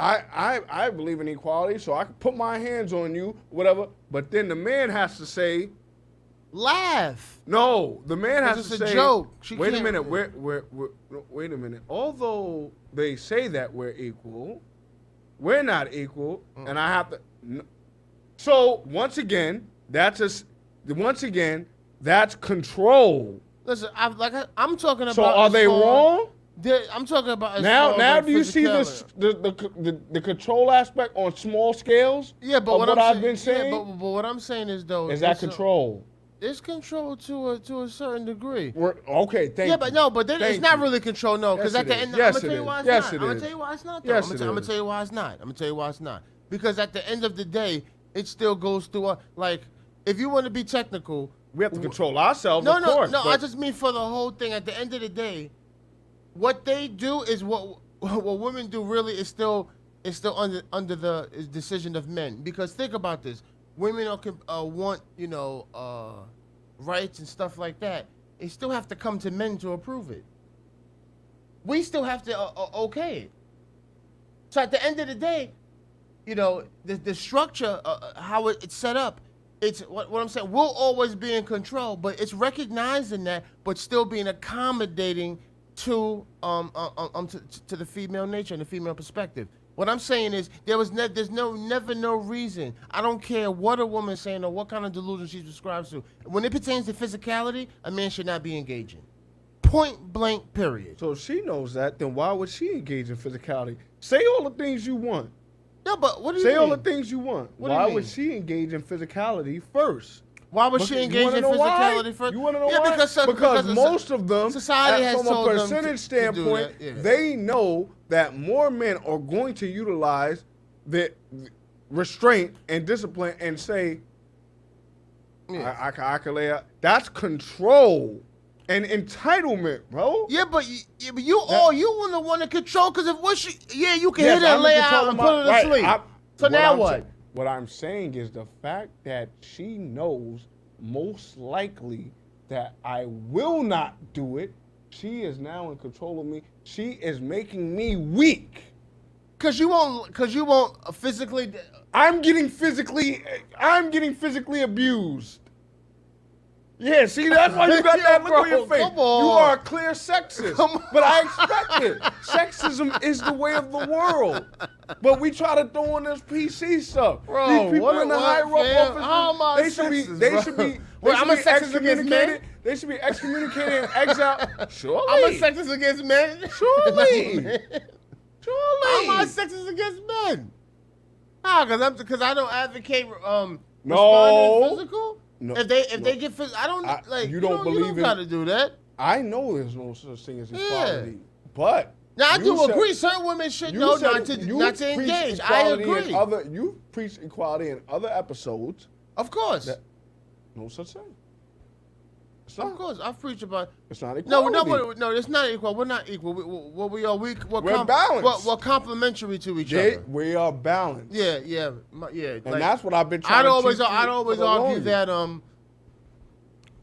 I believe in equality, so I can put my hands on you, whatever. But then the man has to say, laugh. No, the man has to say, it's a joke. Wait a minute. Wait a minute. Although they say that we're equal, we're not equal, and I have to. So once again, that's control. Listen, I'm talking about. So are they wrong? I'm talking about now. Do you see the control aspect on small scales? Yeah, but what I've been saying. Yeah, but what I'm saying is though, is that control? It's control to a certain degree. Okay, thank you. Yeah, but no, but then it's not really control, no, because at the end, I'm gonna tell you why it's not. I'm gonna tell you why it's not. I'm gonna tell you why it's not. I'm gonna tell you why it's not. Because at the end of the day, it still goes through like, if you want to be technical, we have to control ourselves. No, of course, I just mean for the whole thing. At the end of the day, what they do is what women do. Really, is still under the decision of men. Because think about this: women want rights and stuff like that. They still have to come to men to approve it. We still have to okay it. So at the end of the day, the structure, how it's set up. It's what I'm saying. We'll always be in control, but it's recognizing that, but still being accommodating to the female nature and the female perspective. What I'm saying is there's never no reason. I don't care what a woman's saying or what kind of delusion she subscribes to. When it pertains to physicality, a man should not be engaging. Point blank. Period. So if she knows that, then why would she engage in physicality? Say all the things you want. No, but what do you mean? Say all the things you want. Why would she engage in physicality first? Why would she engage in physicality first? You want to know why? Because most of them, society has from a percentage standpoint, they know that more men are going to utilize the restraint and discipline and say, I can lay out. That's control and entitlement, bro. Yeah, but you want to want to control, because you can hit her, lay out, and put her to sleep. So now what? What I'm saying is the fact that she knows most likely that I will not do it. She is now in control of me. She is making me weak. Cause you won't physically. I'm getting physically abused. Yeah, see, that's why you got that look on your face. Come on. You are a clear sexist. But I expect it. Sexism is the way of the world. But we try to throw in this PC stuff. Bro, these people in the higher up offices, they should be excommunicated. They should be excommunicated and exiled. Surely. I'm a sexist against men. Surely. I'm a sexist against men. Because I don't advocate no responding physical. No, if they get physical, I don't you don't believe you don't gotta do that. I know there's no such thing as equality, but Now I do agree. Certain women should know not to engage. I agree. You preach equality in other episodes. Of course. No such thing. Of course, I preach about. It's not equality. No, it's not equal. We're not equal. We're balanced. We're complementary to each other. We are balanced. Yeah. And that's what I've been trying to teach you. I'd always argue that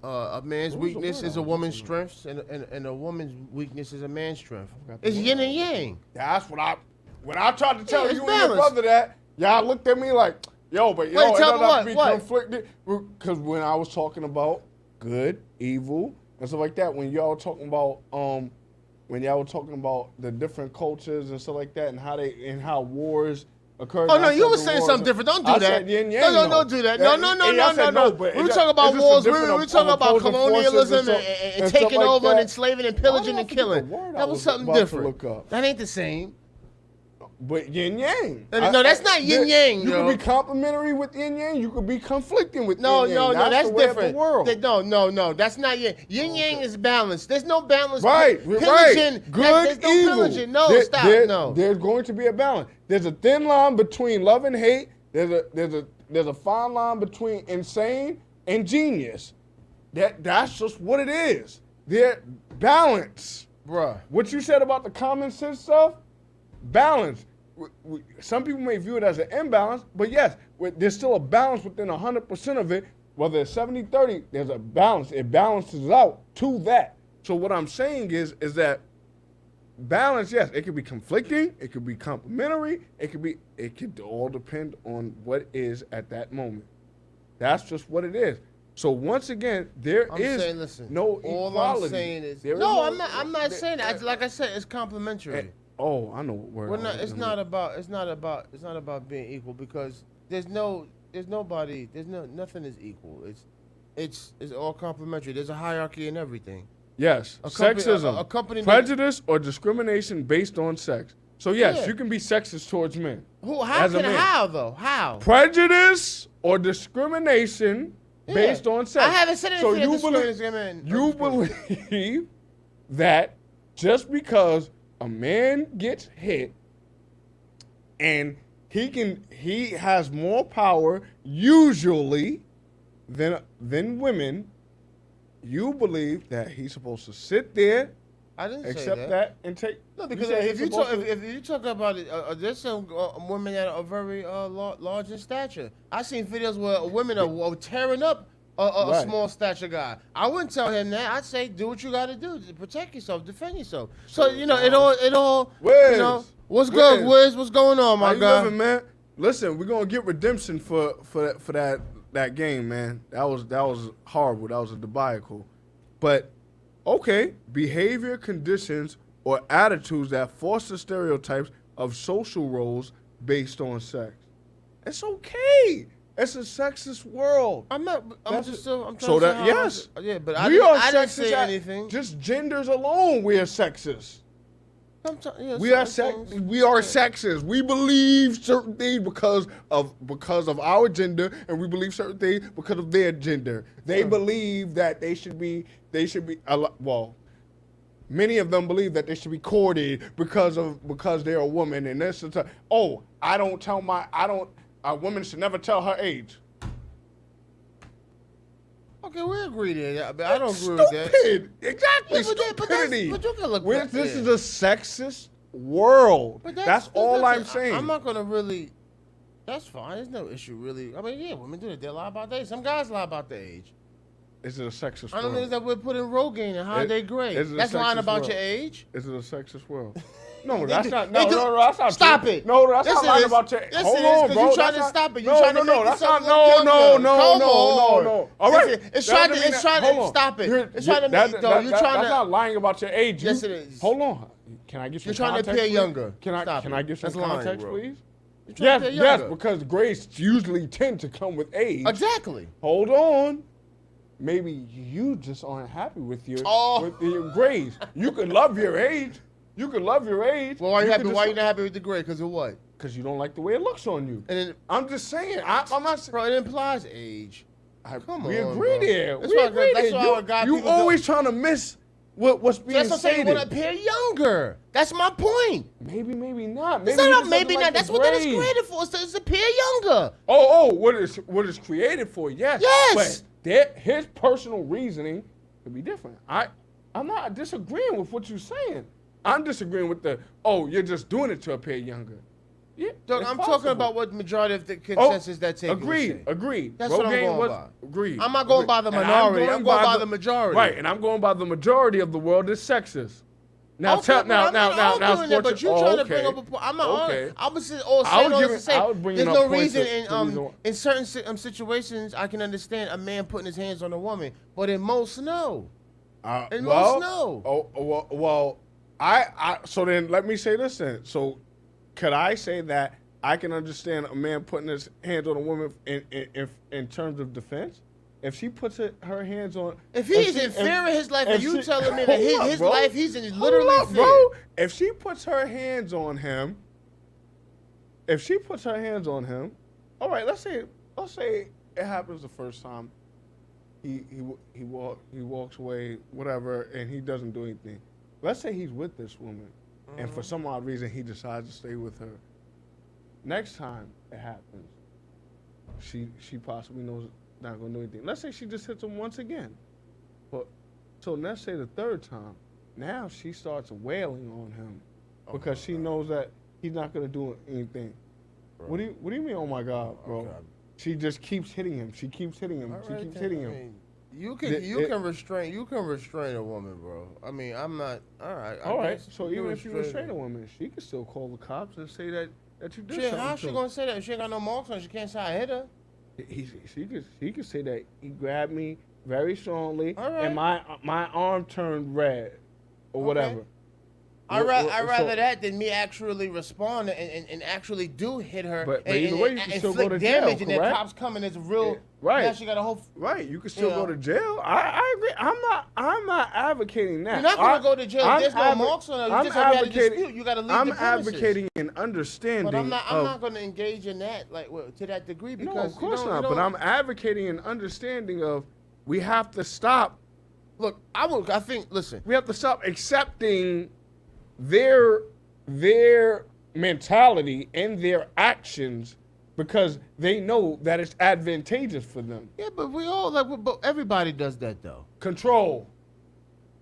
a man's weakness is a woman's strength, and a woman's weakness is a man's strength. It's yin and yang. That's what when I tried to tell you and balanced. your brother that, y'all looked at me like, yo, but it doesn't have to be conflicted. Because when I was talking about good, evil, and stuff like that, when y'all were talking about the different cultures and stuff like that, and how wars occur. Oh no, you were saying something different. Don't do that. No, don't do that. No. We were talking about wars. We were talking about colonialism and taking over and enslaving and pillaging and killing. That was something different. That ain't the same. But yin yang. No, that's not yin yang. You could be complimentary with yin yang. You could be conflicting with yin yang. No, that's different. No, that's not yin. Yin yang is balanced. There's no balance. Right. Pillaging. Good, evil. Pillaging. No, stop. No. There's going to be a balance. There's a thin line between love and hate. There's a fine line between insane and genius. That's just what it is. They're balance. Bruh. What you said about the common sense stuff, balance. Some people may view it as an imbalance, but yes, there's still a balance within 100% of it. Whether it's 70-30, there's a balance. It balances out to that. So what I'm saying is that balance, yes, it could be conflicting, it could be complementary, it could all depend on what is at that moment. That's just what it is. So once again, no equality. All I'm saying is I'm not saying that. Like I said, it's complementary. I know what word. It's not about being equal, because nothing is equal. It's all complementary. There's a hierarchy in everything. Yes, sexism, prejudice, or discrimination based on sex. So yes, you can be sexist towards men. How though? How? Prejudice or discrimination based on sex. I haven't said anything. So you believe that just because a man gets hit and he has more power usually than women, you believe that he's supposed to sit there, I didn't accept say that and take. No, because if you talk about it, there's some women that are very large in stature. I've seen videos where women are tearing up a small stature guy. I wouldn't tell him that. I'd say do what you got to do to protect yourself, defend yourself. So it all. Wiz, what's good, Wiz? What's going on, my guy? How you living, man? Listen, we're gonna get redemption for that game, man. That was horrible. That was a debacle. But okay, behavior, conditions, or attitudes that foster stereotypes of social roles based on sex. It's okay. It's a sexist world. I'm trying to say yes. Yeah, but I didn't say anything. Just genders alone, we are sexist. We are sexist. We believe certain things because of our gender, and we believe certain things because of their gender. They believe that they should be. Many of them believe that they should be courted because they're a woman, and this is a woman should never tell her age. Okay, we agree there. I don't agree with that. Stupid. Exactly. Stupidity. But you can look back. This is a sexist world. That's all I'm saying. I'm not gonna really. That's fine. There's no issue really. I mean, yeah, women do it. They lie about their age. Some guys lie about their age. Is it a sexist world? I don't think that we're putting Rogaine and how they grade. That's lying about your age. Is it a sexist world? No, that's not. No, that's not. Stop true. it. No, that's not lying about your age. Hold on, bro. You're trying to stop it. You're trying to make that's not. No. No. All right. It's trying to stop it. It's trying to make. That's not lying about your age. Yes, it is. Hold on. Can I get some context? You're trying to appear younger. Can I get some context, please? Yes, because grades usually tend to come with age. Exactly. Hold on. Maybe you just aren't happy with your grades. You can love your age. Well, why are you happy? Why are you not happy with the grade? Because of what? Because you don't like the way it looks on you. And I'm just saying. I'm not. Bro, it implies age. We agree there. We agree there. You always trying to what's being That's what I'm saying. stated. You want to appear younger. That's my point. Maybe not. Maybe not. That's what that is created for. It's to appear younger. What it's created for? Yes. Yes. But his personal reasoning could be different. I'm not disagreeing with what you're saying. I'm disagreeing with you're just doing it to appear younger. Yeah, Doug, I'm talking about what the majority of the consensus that take. Agreed. That's what I'm going by. Agreed. I'm not going by the minority. I'm going by the majority. Right, and I'm going by the majority of the world is sexist. Now, but you're trying to bring up a point. I'm not. Okay. I was saying there's no reason in certain situations I can understand a man putting his hands on a woman, but in most no. So then let me say this then. So could I say that I can understand a man putting his hands on a woman in terms of defense? If she puts her hands on... If he's in fear of his life, and you telling me that his life, he's in literally fear. Bro. If she puts her hands on him, all right, let's say it happens the first time. He walks away, whatever, and he doesn't do anything. Let's say he's with this woman, and for some odd reason he decides to stay with her. Next time it happens, she possibly knows not gonna do anything. Let's say she just hits him once again. But so let's say the third time, now she starts wailing on him because she knows that he's not gonna do anything. Bro. What do you mean? Oh my God, bro! Okay. She just keeps hitting him. She keeps hitting him. You can restrain a woman, bro. I mean, I'm not. All right. All right. So even if you restrain a woman, she can still call the cops and say that you did something. How's she gonna say that? If she ain't got no marks on, she can't say I hit her. She could say that he grabbed me very strongly and my arm turned red or whatever. I'd rather that than me actually respond and actually do hit her but either way, you can still go to jail, damage, and then cops come and it's real. Right. Now she got a whole. Right. You can still go to jail. I agree. I'm not advocating that. You're not gonna go to jail. There's no marks on her. You just have a dispute. You got to leave the premises. I'm advocating an understanding. But I'm not going to engage in that to that degree because no, of course not. But I'm advocating an understanding of we have to stop. Look, listen. We have to stop accepting their mentality and their actions because they know that it's advantageous for them. Yeah, but but everybody does that though. Control.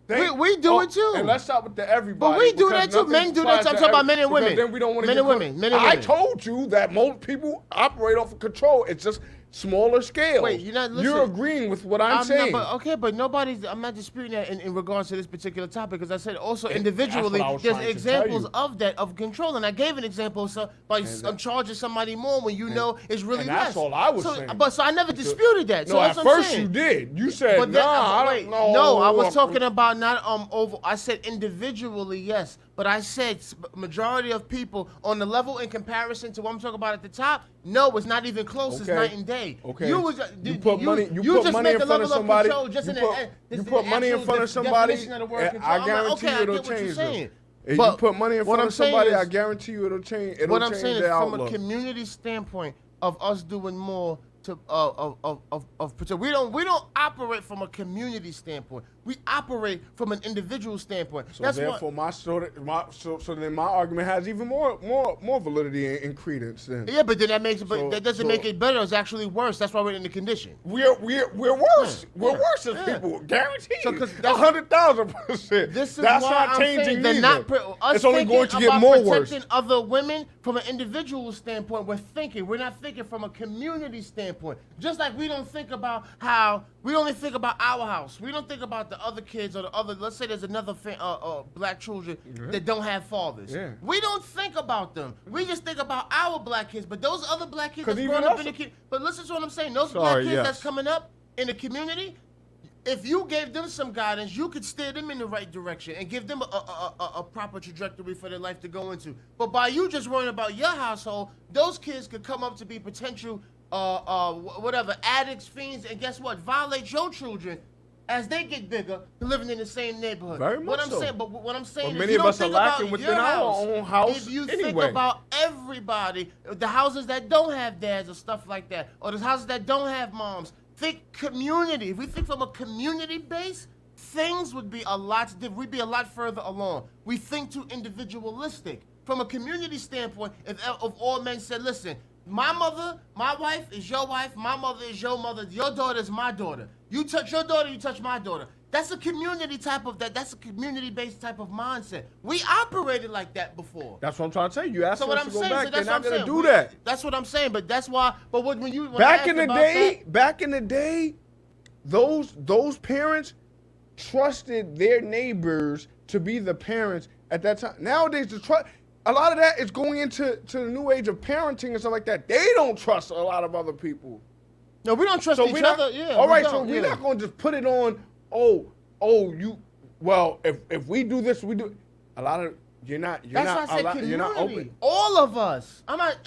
We do it too. And let's stop with the everybody. But we do that too. Men do that too. I'm talking about men and women. Then we don't want to men and women. I told you that most people operate off of control. It's just smaller scale. Wait, you're not listening. You're agreeing with what I'm saying. But I'm not disputing that in regards to this particular topic because I said also individually there's examples of that, of control. And I gave an example by charging somebody more when you know it's really less. That's all I was saying. So I never disputed that. No, at first you did. You said, I don't know. No, I was talking about not over. I said individually, yes. But I said majority of people on the level in comparison to what I'm talking about at the top, no, it's not even close. It's night and day. Okay. You put money in front of somebody. You put money in front of somebody. I guarantee you it'll change them. If you put money in front of somebody, I guarantee you it'll change. What I'm saying is, from a community standpoint of us doing more to we don't operate from a community standpoint. We operate from an individual standpoint. So therefore, then my argument has even more validity and credence. Then yeah, but then that doesn't make it better. It's actually worse. That's why we're in the condition. We're worse. We're worse as people. Guaranteed. 100,000%. This is that's why not I'm changing saying either. It's only going to get more worse. Protecting other women from an individual standpoint, we're not thinking from a community standpoint. Just like we don't think about we only think about our house. We don't think about the other kids or the other. Let's say there's another black children that don't have fathers. Yeah. We don't think about them. We just think about our black kids. But those other black kids that's growing up in the community. But listen to what I'm saying. Those black kids that's coming up in the community. If you gave them some guidance, you could steer them in the right direction and give them a proper trajectory for their life to go into. But by you just worrying about your household, those kids could come up to be potential addicts, fiends, and guess what? Violate your children as they get bigger, living in the same neighborhood. Very much what I'm saying is many you of don't us think are lacking about within your our own house. If you anyway. think about everybody, the houses that don't have dads or stuff like that, or the houses that don't have moms, think community. If we think from a community base, things would be a lot different. We'd be a lot further along. We think too individualistic. From a community standpoint, if all men said, listen, my mother, my wife is your wife, my mother is your mother, your daughter is my daughter. You touch your daughter, you touch my daughter. That's a community type of that's a community-based type of mindset. We operated like that before. That's what I'm trying to tell you. You asked us to go back, they're not going to do we, that. That's what I'm saying, but that's why, but when you... When back in the day, those parents trusted their neighbors to be the parents at that time. Nowadays, a lot of that is going into the new age of parenting and stuff like that. They don't trust a lot of other people. No, we don't trust each other. Yeah. All right, so we're not going to just put it on. If we do this, we do. A lot of you're not open. All of us. I'm not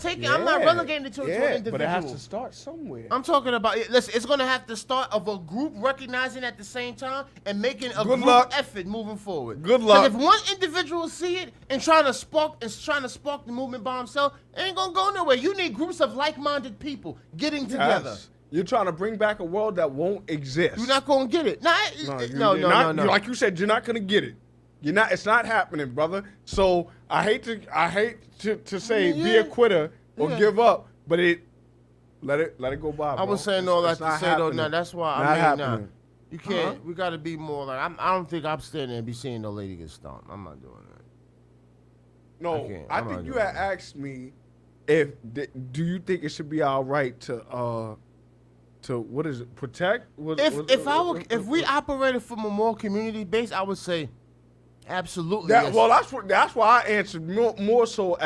relegating it to an individual. But it has to start somewhere. I'm talking about. Listen, it's going to have to start of a group recognizing at the same time and making a group effort moving forward. Good luck. Because if one individual see it and trying to spark the movement by himself, it ain't gonna go nowhere. You need groups of like-minded people getting together. You're trying to bring back a world that won't exist. You're not gonna get it. No. Like you said, you're not gonna get it. You're not. It's not happening, brother. So I hate to say be a quitter or give up, but let it go by. I was saying all that to say though. Now that's why you can't. Uh-huh. We got to be more like. I don't think I'm standing and be seeing no lady get stomped. I'm not doing that. No, I think you had asked me do you think it should be all right to what is it, protect? If we operated from a more community base, I would say absolutely. Yes. Well, that's why I answered more so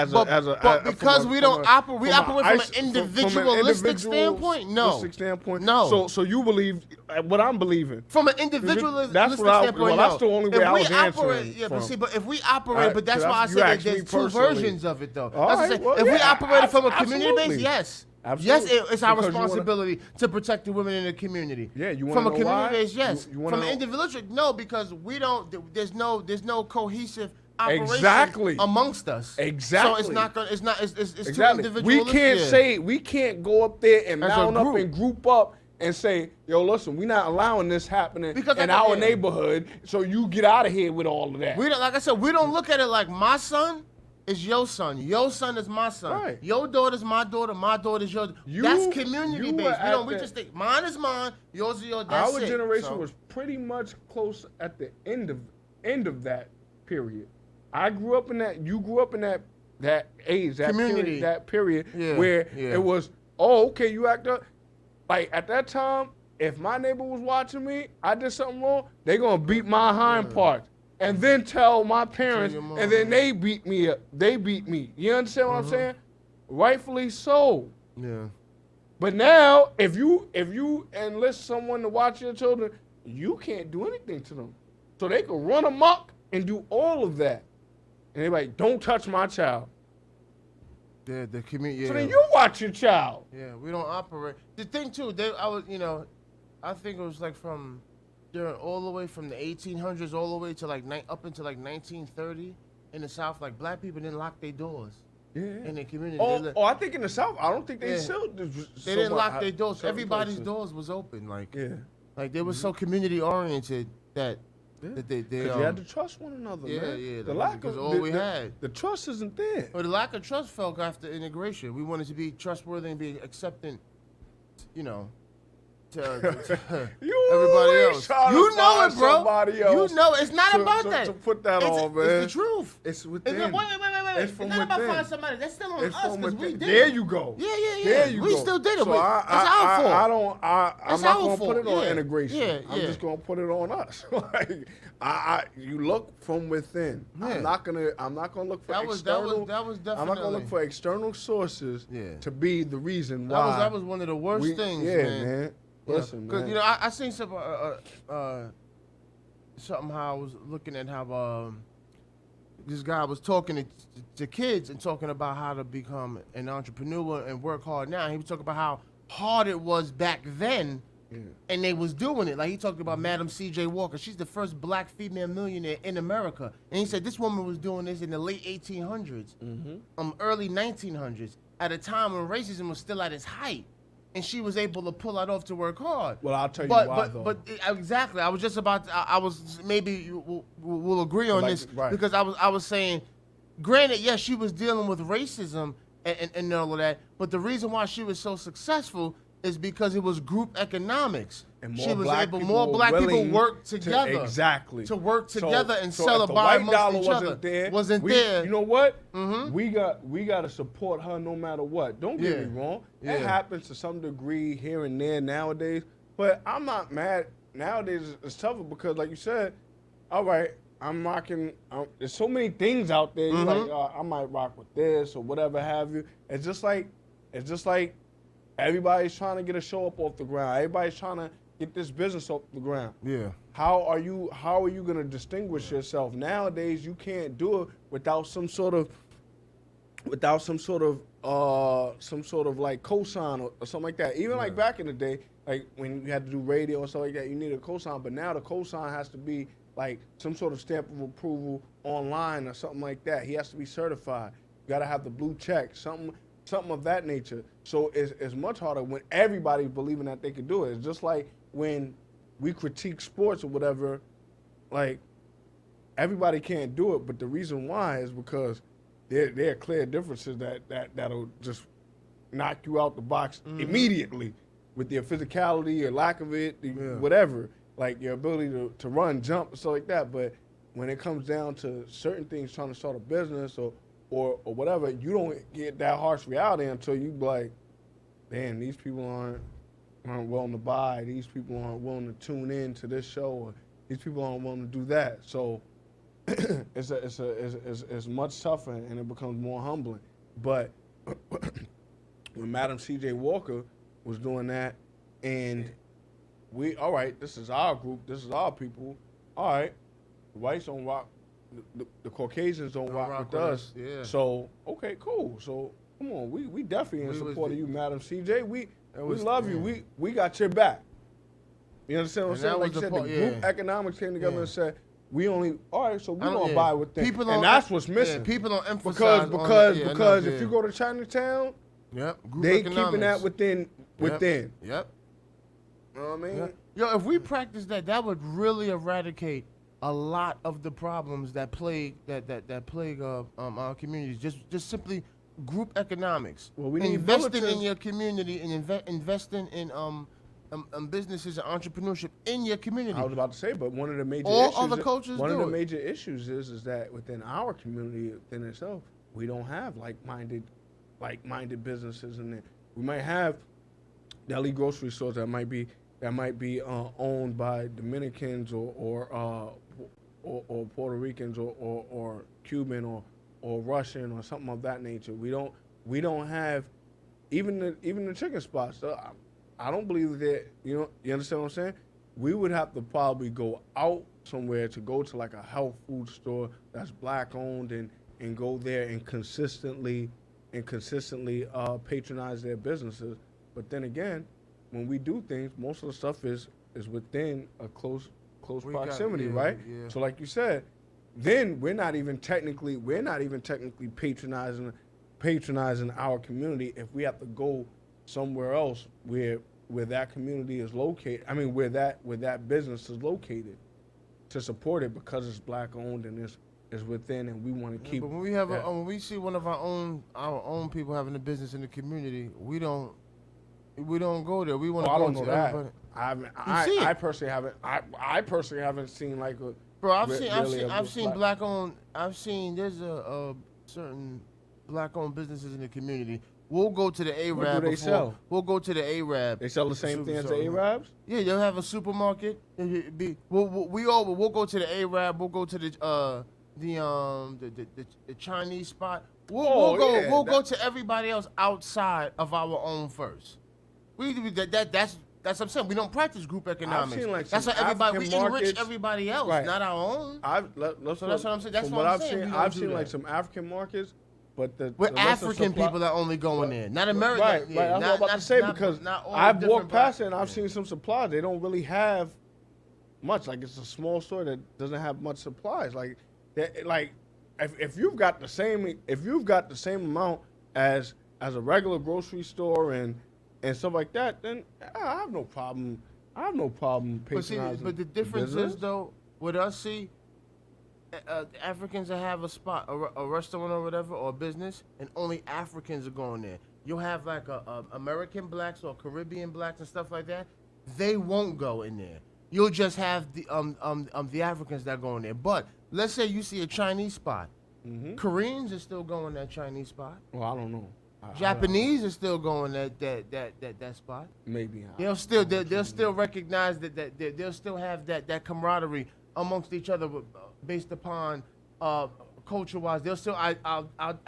because we operate from an individualistic standpoint. No. So you believe what I'm believing from an individualistic standpoint. Well, that's the only way I was answering. Yeah, but if we operate, but that's why I said there's two versions of it though. If we operated from a community base, yes. Absolutely. Yes, it's our responsibility to protect the women in the community. Yeah, you want to know from a community why? base, yes. You From an individual, no, because we don't. There's no cohesive operation amongst us. Exactly. So it's not gonna. It's not. It's too individualistic. We can't go up there and mount up and group up and say, yo, listen, we're not allowing this happening in our neighborhood. So you get out of here with all of that. We don't. Like I said, we don't look at it like my son is your son. Your son is my son. Right. Your daughter's my daughter. My daughter's your daughter. That's community based. We just think mine is mine, yours is yours. That's Our generation was pretty much close at the end of that period. I grew up in that. You grew up in that age, that community, period where it was, okay, you act up. Like at that time, if my neighbor was watching me, I did something wrong, they gonna beat my hind parts. And then tell my parents, and then they beat me up. They beat me. You understand what I'm saying? Rightfully so. Yeah. But now, if you enlist someone to watch your children, you can't do anything to them. So they can run amok and do all of that. And they're like, don't touch my child. Yeah, the community. So then you watch your child. Yeah, we don't operate. The thing too, I think it was like from all the way from the 1800s all the way to up into 1930 in the South, like black people didn't lock their doors in their community. I think in the South, I don't think they still. They didn't lock their doors. Everybody's doors was open. Like they were so community oriented that they you had to trust one another. Man. We had. The trust isn't there. But the lack of trust fell after integration. We wanted to be trustworthy and be accepting, to everybody else. You know it, bro. You know it's not about that. To put that on, man. It's the truth. It's within. Wait. It's not about finding somebody. That's still on us because we did. There you go. Yeah. There you we go. still did it. So it's our fault. I'm not going to put it on integration. Yeah. I'm just going to put it on us. You look from within. Yeah. I'm not gonna look for external. That was definitely. I'm not gonna look for external sources to be the reason why. That was one of the worst things, man. Listen, because man. I seen something how I was looking at how this guy was talking to kids and talking about how to become an entrepreneur and work hard now. He was talking about how hard it was back then, and they was doing it. Like he talked about Madam C.J. Walker. She's the first black female millionaire in America, and he said this woman was doing this in the late 1800s, early 1900s, at a time when racism was still at its height. and she was able to pull that off to work hard. Well, I'll tell you why, though. But exactly, I was just about. I was maybe we'll agree on this because I was saying, granted, yes, she was dealing with racism and all of that, but the reason why she was so successful is because it was group economics. And she was able, more black people work together. To work together and sell a buy amongst each other. Wasn't there. You know what? We got to support her no matter what. Don't get me wrong. It happens to some degree here and there nowadays. But I'm not mad. Nowadays it's tougher because, like you said, all right, I'm rocking. There's so many things out there. You're like, I might rock with this or whatever have you. It's just like everybody's trying to get a show up off the ground. Everybody's trying to get this business off the ground. Yeah. How are you going to distinguish yourself? Nowadays, you can't do it without some sort of like cosign or something like that. Even like back in the day, like when you had to do radio and stuff like that, you needed a cosign. But now the cosign has to be like some sort of stamp of approval online or something like that. He has to be certified. You got to have the blue check, something of that nature. So it's much harder when everybody's believing that they can do it. It's just like when we critique sports or whatever, like everybody can't do it, but the reason why is because there are clear differences that'll just knock you out the box immediately with your physicality, your lack of it, whatever, like your ability to run, jump, and stuff like that. But when it comes down to certain things, trying to start a business or whatever, you don't get that harsh reality until you be like, damn, these people aren't willing to buy. These people aren't willing to tune in to this show. Or these people aren't willing to do that. So it's much tougher and it becomes more humbling. But when Madam C.J. Walker was doing that, and all right, this is our group, this is our people. All right, the whites don't rock. The Caucasians don't rock with us. Yeah. So, okay, cool. So, come on. We definitely in support of you, Madam CJ. We love you. We got your back. You understand what I'm saying? Like you said, the group economics came together and said, all right, so we're going to buy with them. And that's what's missing. People don't emphasize because if you go to Chinatown, they keeping that within. Yep. You know what I mean? Yo, if we practice that would really eradicate a lot of the problems that plague our communities. Just simply group economics. Well, we need investing in your community and investing in businesses and entrepreneurship in your community. I was about to say, but one of the major major issues is that within our community within itself, we don't have like-minded businesses in there. We might have deli grocery stores that might be owned by Dominicans or Puerto Ricans or Cuban or Russian or something of that nature. We don't have even the chicken spots. I don't believe that, you understand what I'm saying? We would have to probably go out somewhere to go to like a health food store that's black owned and go there and consistently patronize their businesses. But then again, when we do things, most of the stuff is within a close proximity, right? Yeah. So like you said, then we're not even technically patronizing our community if we have to go somewhere else where that community is located. I mean, where that business is located to support it because it's black owned and it's within, and we want to keep. But when we have when we see one of our own people having a business in the community, we don't go there. We want to go to everybody. I personally haven't seen like a. Bro, I've seen black owned. There's a certain black owned businesses in the community. We'll go to the Arab. What do they sell? We'll go to the Arab. They sell the same thing as the Arabs? Yeah, they'll have a supermarket. We'll go to the Arab. We'll go to the Chinese spot. We'll go to everybody else outside of our own first. That's what I'm saying. We don't practice group economics. I've seen like that's why everybody we enrich everybody else, right. Not our own. That's what I'm saying. That's what I'm saying. I've seen like some African markets, but the African people that only going in, not American. Right. That's what I'm about to say because I've walked past it and I've seen some supplies. They don't really have much. Like it's a small store that doesn't have much supplies. Like if you've got the same amount as a regular grocery store and and stuff like that, then I have no problem. I have no problem patronizing. But the difference business. is though, with us, Africans that have a spot, a restaurant or whatever, or a business, and only Africans are going there. You'll have like American blacks or Caribbean blacks and stuff like that. They won't go in there. You'll just have the Africans that go in there. But let's say you see a Chinese spot. Koreans are still going that Chinese spot. Well, I don't know. Japanese are still going that spot. Maybe They'll still recognize that they'll still have that camaraderie amongst each other based upon culture wise. They'll still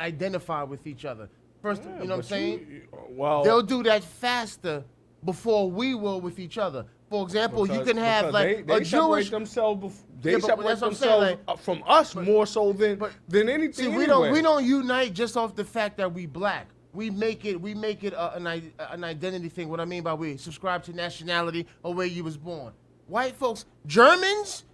identify with each other. First, you know what I'm saying? Well, they'll do that faster before we will with each other. For example, you can have like they a Jewish. They separate themselves from us more so than anything. See, we don't unite just off the fact that we black. We make it an identity thing. What I mean by we subscribe to nationality or where you was born. White folks, Germans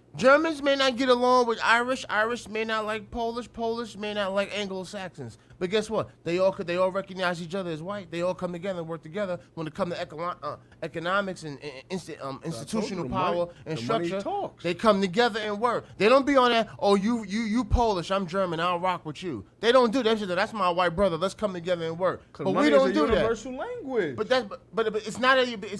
may not get along with Irish may not like Polish may not like Anglo-Saxons. But guess what? They all recognize each other as white. They all come together and work together when it comes to economics and institutional power and structure. They come together and work. They don't be on that. Oh, you Polish, I'm German, I'll rock with you. They don't do that. That's my white brother. Let's come together and work. But we don't do that. Universal language. But it's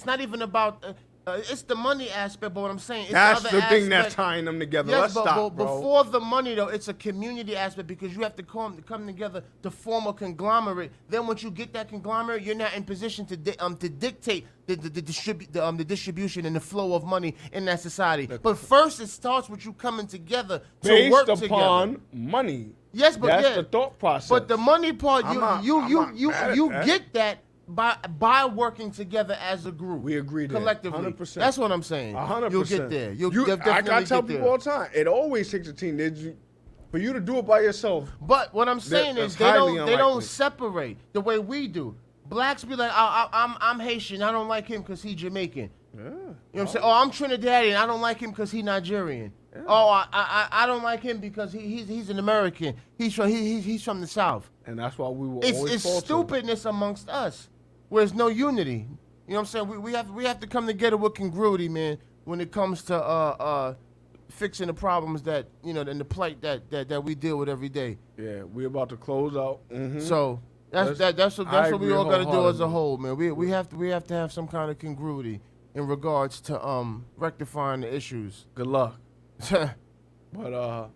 not even about. It's the money aspect, but what I'm saying is that's the the thing that's tying them together. Yes, Let's stop, bro. Before the money, though, it's a community aspect because you have to come together to form a conglomerate. Then once you get that conglomerate, you're not in position to dictate the distribution and the flow of money in that society. But first, it starts with you coming together to work together. Based upon money. Yes, but that's the thought process. But the money part, you get that. By working together as a group, we agree collectively. 100%. That's what I'm saying. 100%. You'll get there. You'll definitely I gotta tell get people there. all the time. It always takes a team. For you to do it by yourself. But what I'm saying is they don't separate the way we do. Blacks be like, I'm Haitian. I don't like him because he's Jamaican. Yeah. You know what I'm saying? Oh, I'm Trinidadian. I don't like him because he's Nigerian. Yeah. Oh, I don't like him because he's an American. He's from the South. And that's why we will always it's stupidness amongst us. Where there's no unity. You know what I'm saying? We have to come together with congruity, man, when it comes to fixing the problems that, you know, and the plight that we deal with every day. Yeah, we're about to close out. Mm-hmm. So that's what we all gotta do as a whole, man. We have to have some kind of congruity in regards to rectifying the issues. Good luck. But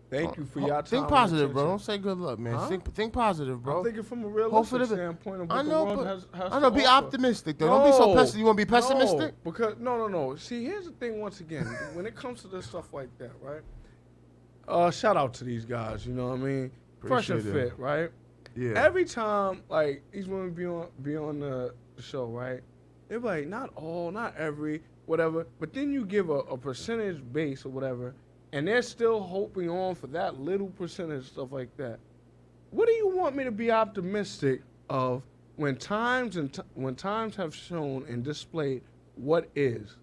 thank you for your time. Think positive, bro. Don't say good luck, man. Huh? Think positive, bro. I'm thinking from a realistic standpoint of what the world has I know, be optimistic, though. Don't be so pessimistic. You want to be pessimistic? No, because, no. See, here's the thing once again. When it comes to this stuff like that, right? Shout out to these guys, you know what I mean? Fresh and fit, right? Yeah. Every time, like, these women be on the show, right? They're like, not all, not every, whatever. But then you give a percentage base or whatever, and they're still hoping on for that little percentage, stuff like that. What do you want me to be optimistic of when times have shown and displayed what is?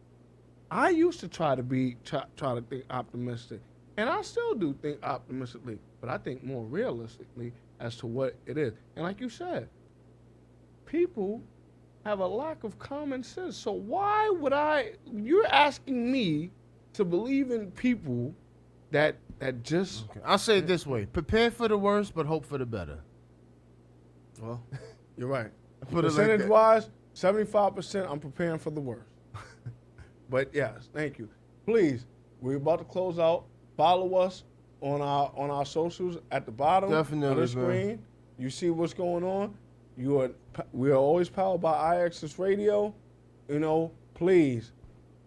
I used to try to think optimistic, and I still do think optimistically, but I think more realistically as to what it is. And like you said, people have a lack of common sense. So why would you're asking me to believe in people that just... Okay. I'll say it this way. Prepare for the worst, but hope for the better. Well, you're right. Percentage-wise, 75%, I'm preparing for the worst. But yes, thank you. Please, we're about to close out. Follow us on our socials at the bottom of the screen. Man. You see what's going on. We are always powered by iAccess Radio. You know, please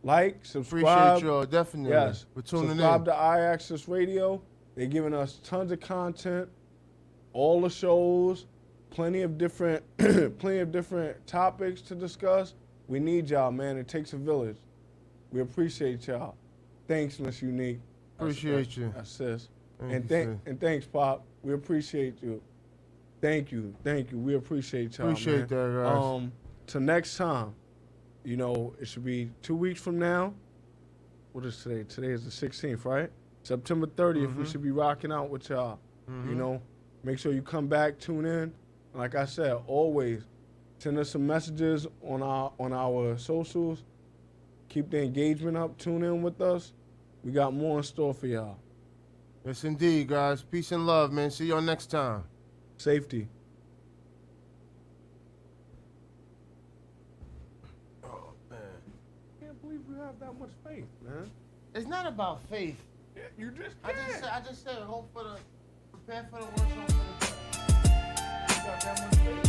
like, subscribe. Appreciate y'all, definitely. Yes, we're tuning subscribe to iAccess Radio. They're giving us tons of content, all the shows, plenty of different topics to discuss. We need y'all, man. It takes a village. We appreciate y'all. Thanks, Miss Unique. Appreciate you. Sis. And thanks, Pop. We appreciate you. Thank you. We appreciate y'all. Appreciate that, guys. Till next time, you know, it should be 2 weeks from now. What is today? Today is the 16th, right? September 30th, we should be rocking out with y'all. You know, make sure you come back, tune in. Like I said, always Send us some messages on our socials. Keep the engagement up. Tune in with us. We got more in store for y'all. Yes, indeed, guys. Peace and love, man. See y'all next time. Safety. Oh, man. I can't believe you have that much faith, man. It's not about faith. Yeah, you just can't. I just said hope for the prepare for the worst, hope for the best. You got that much faith.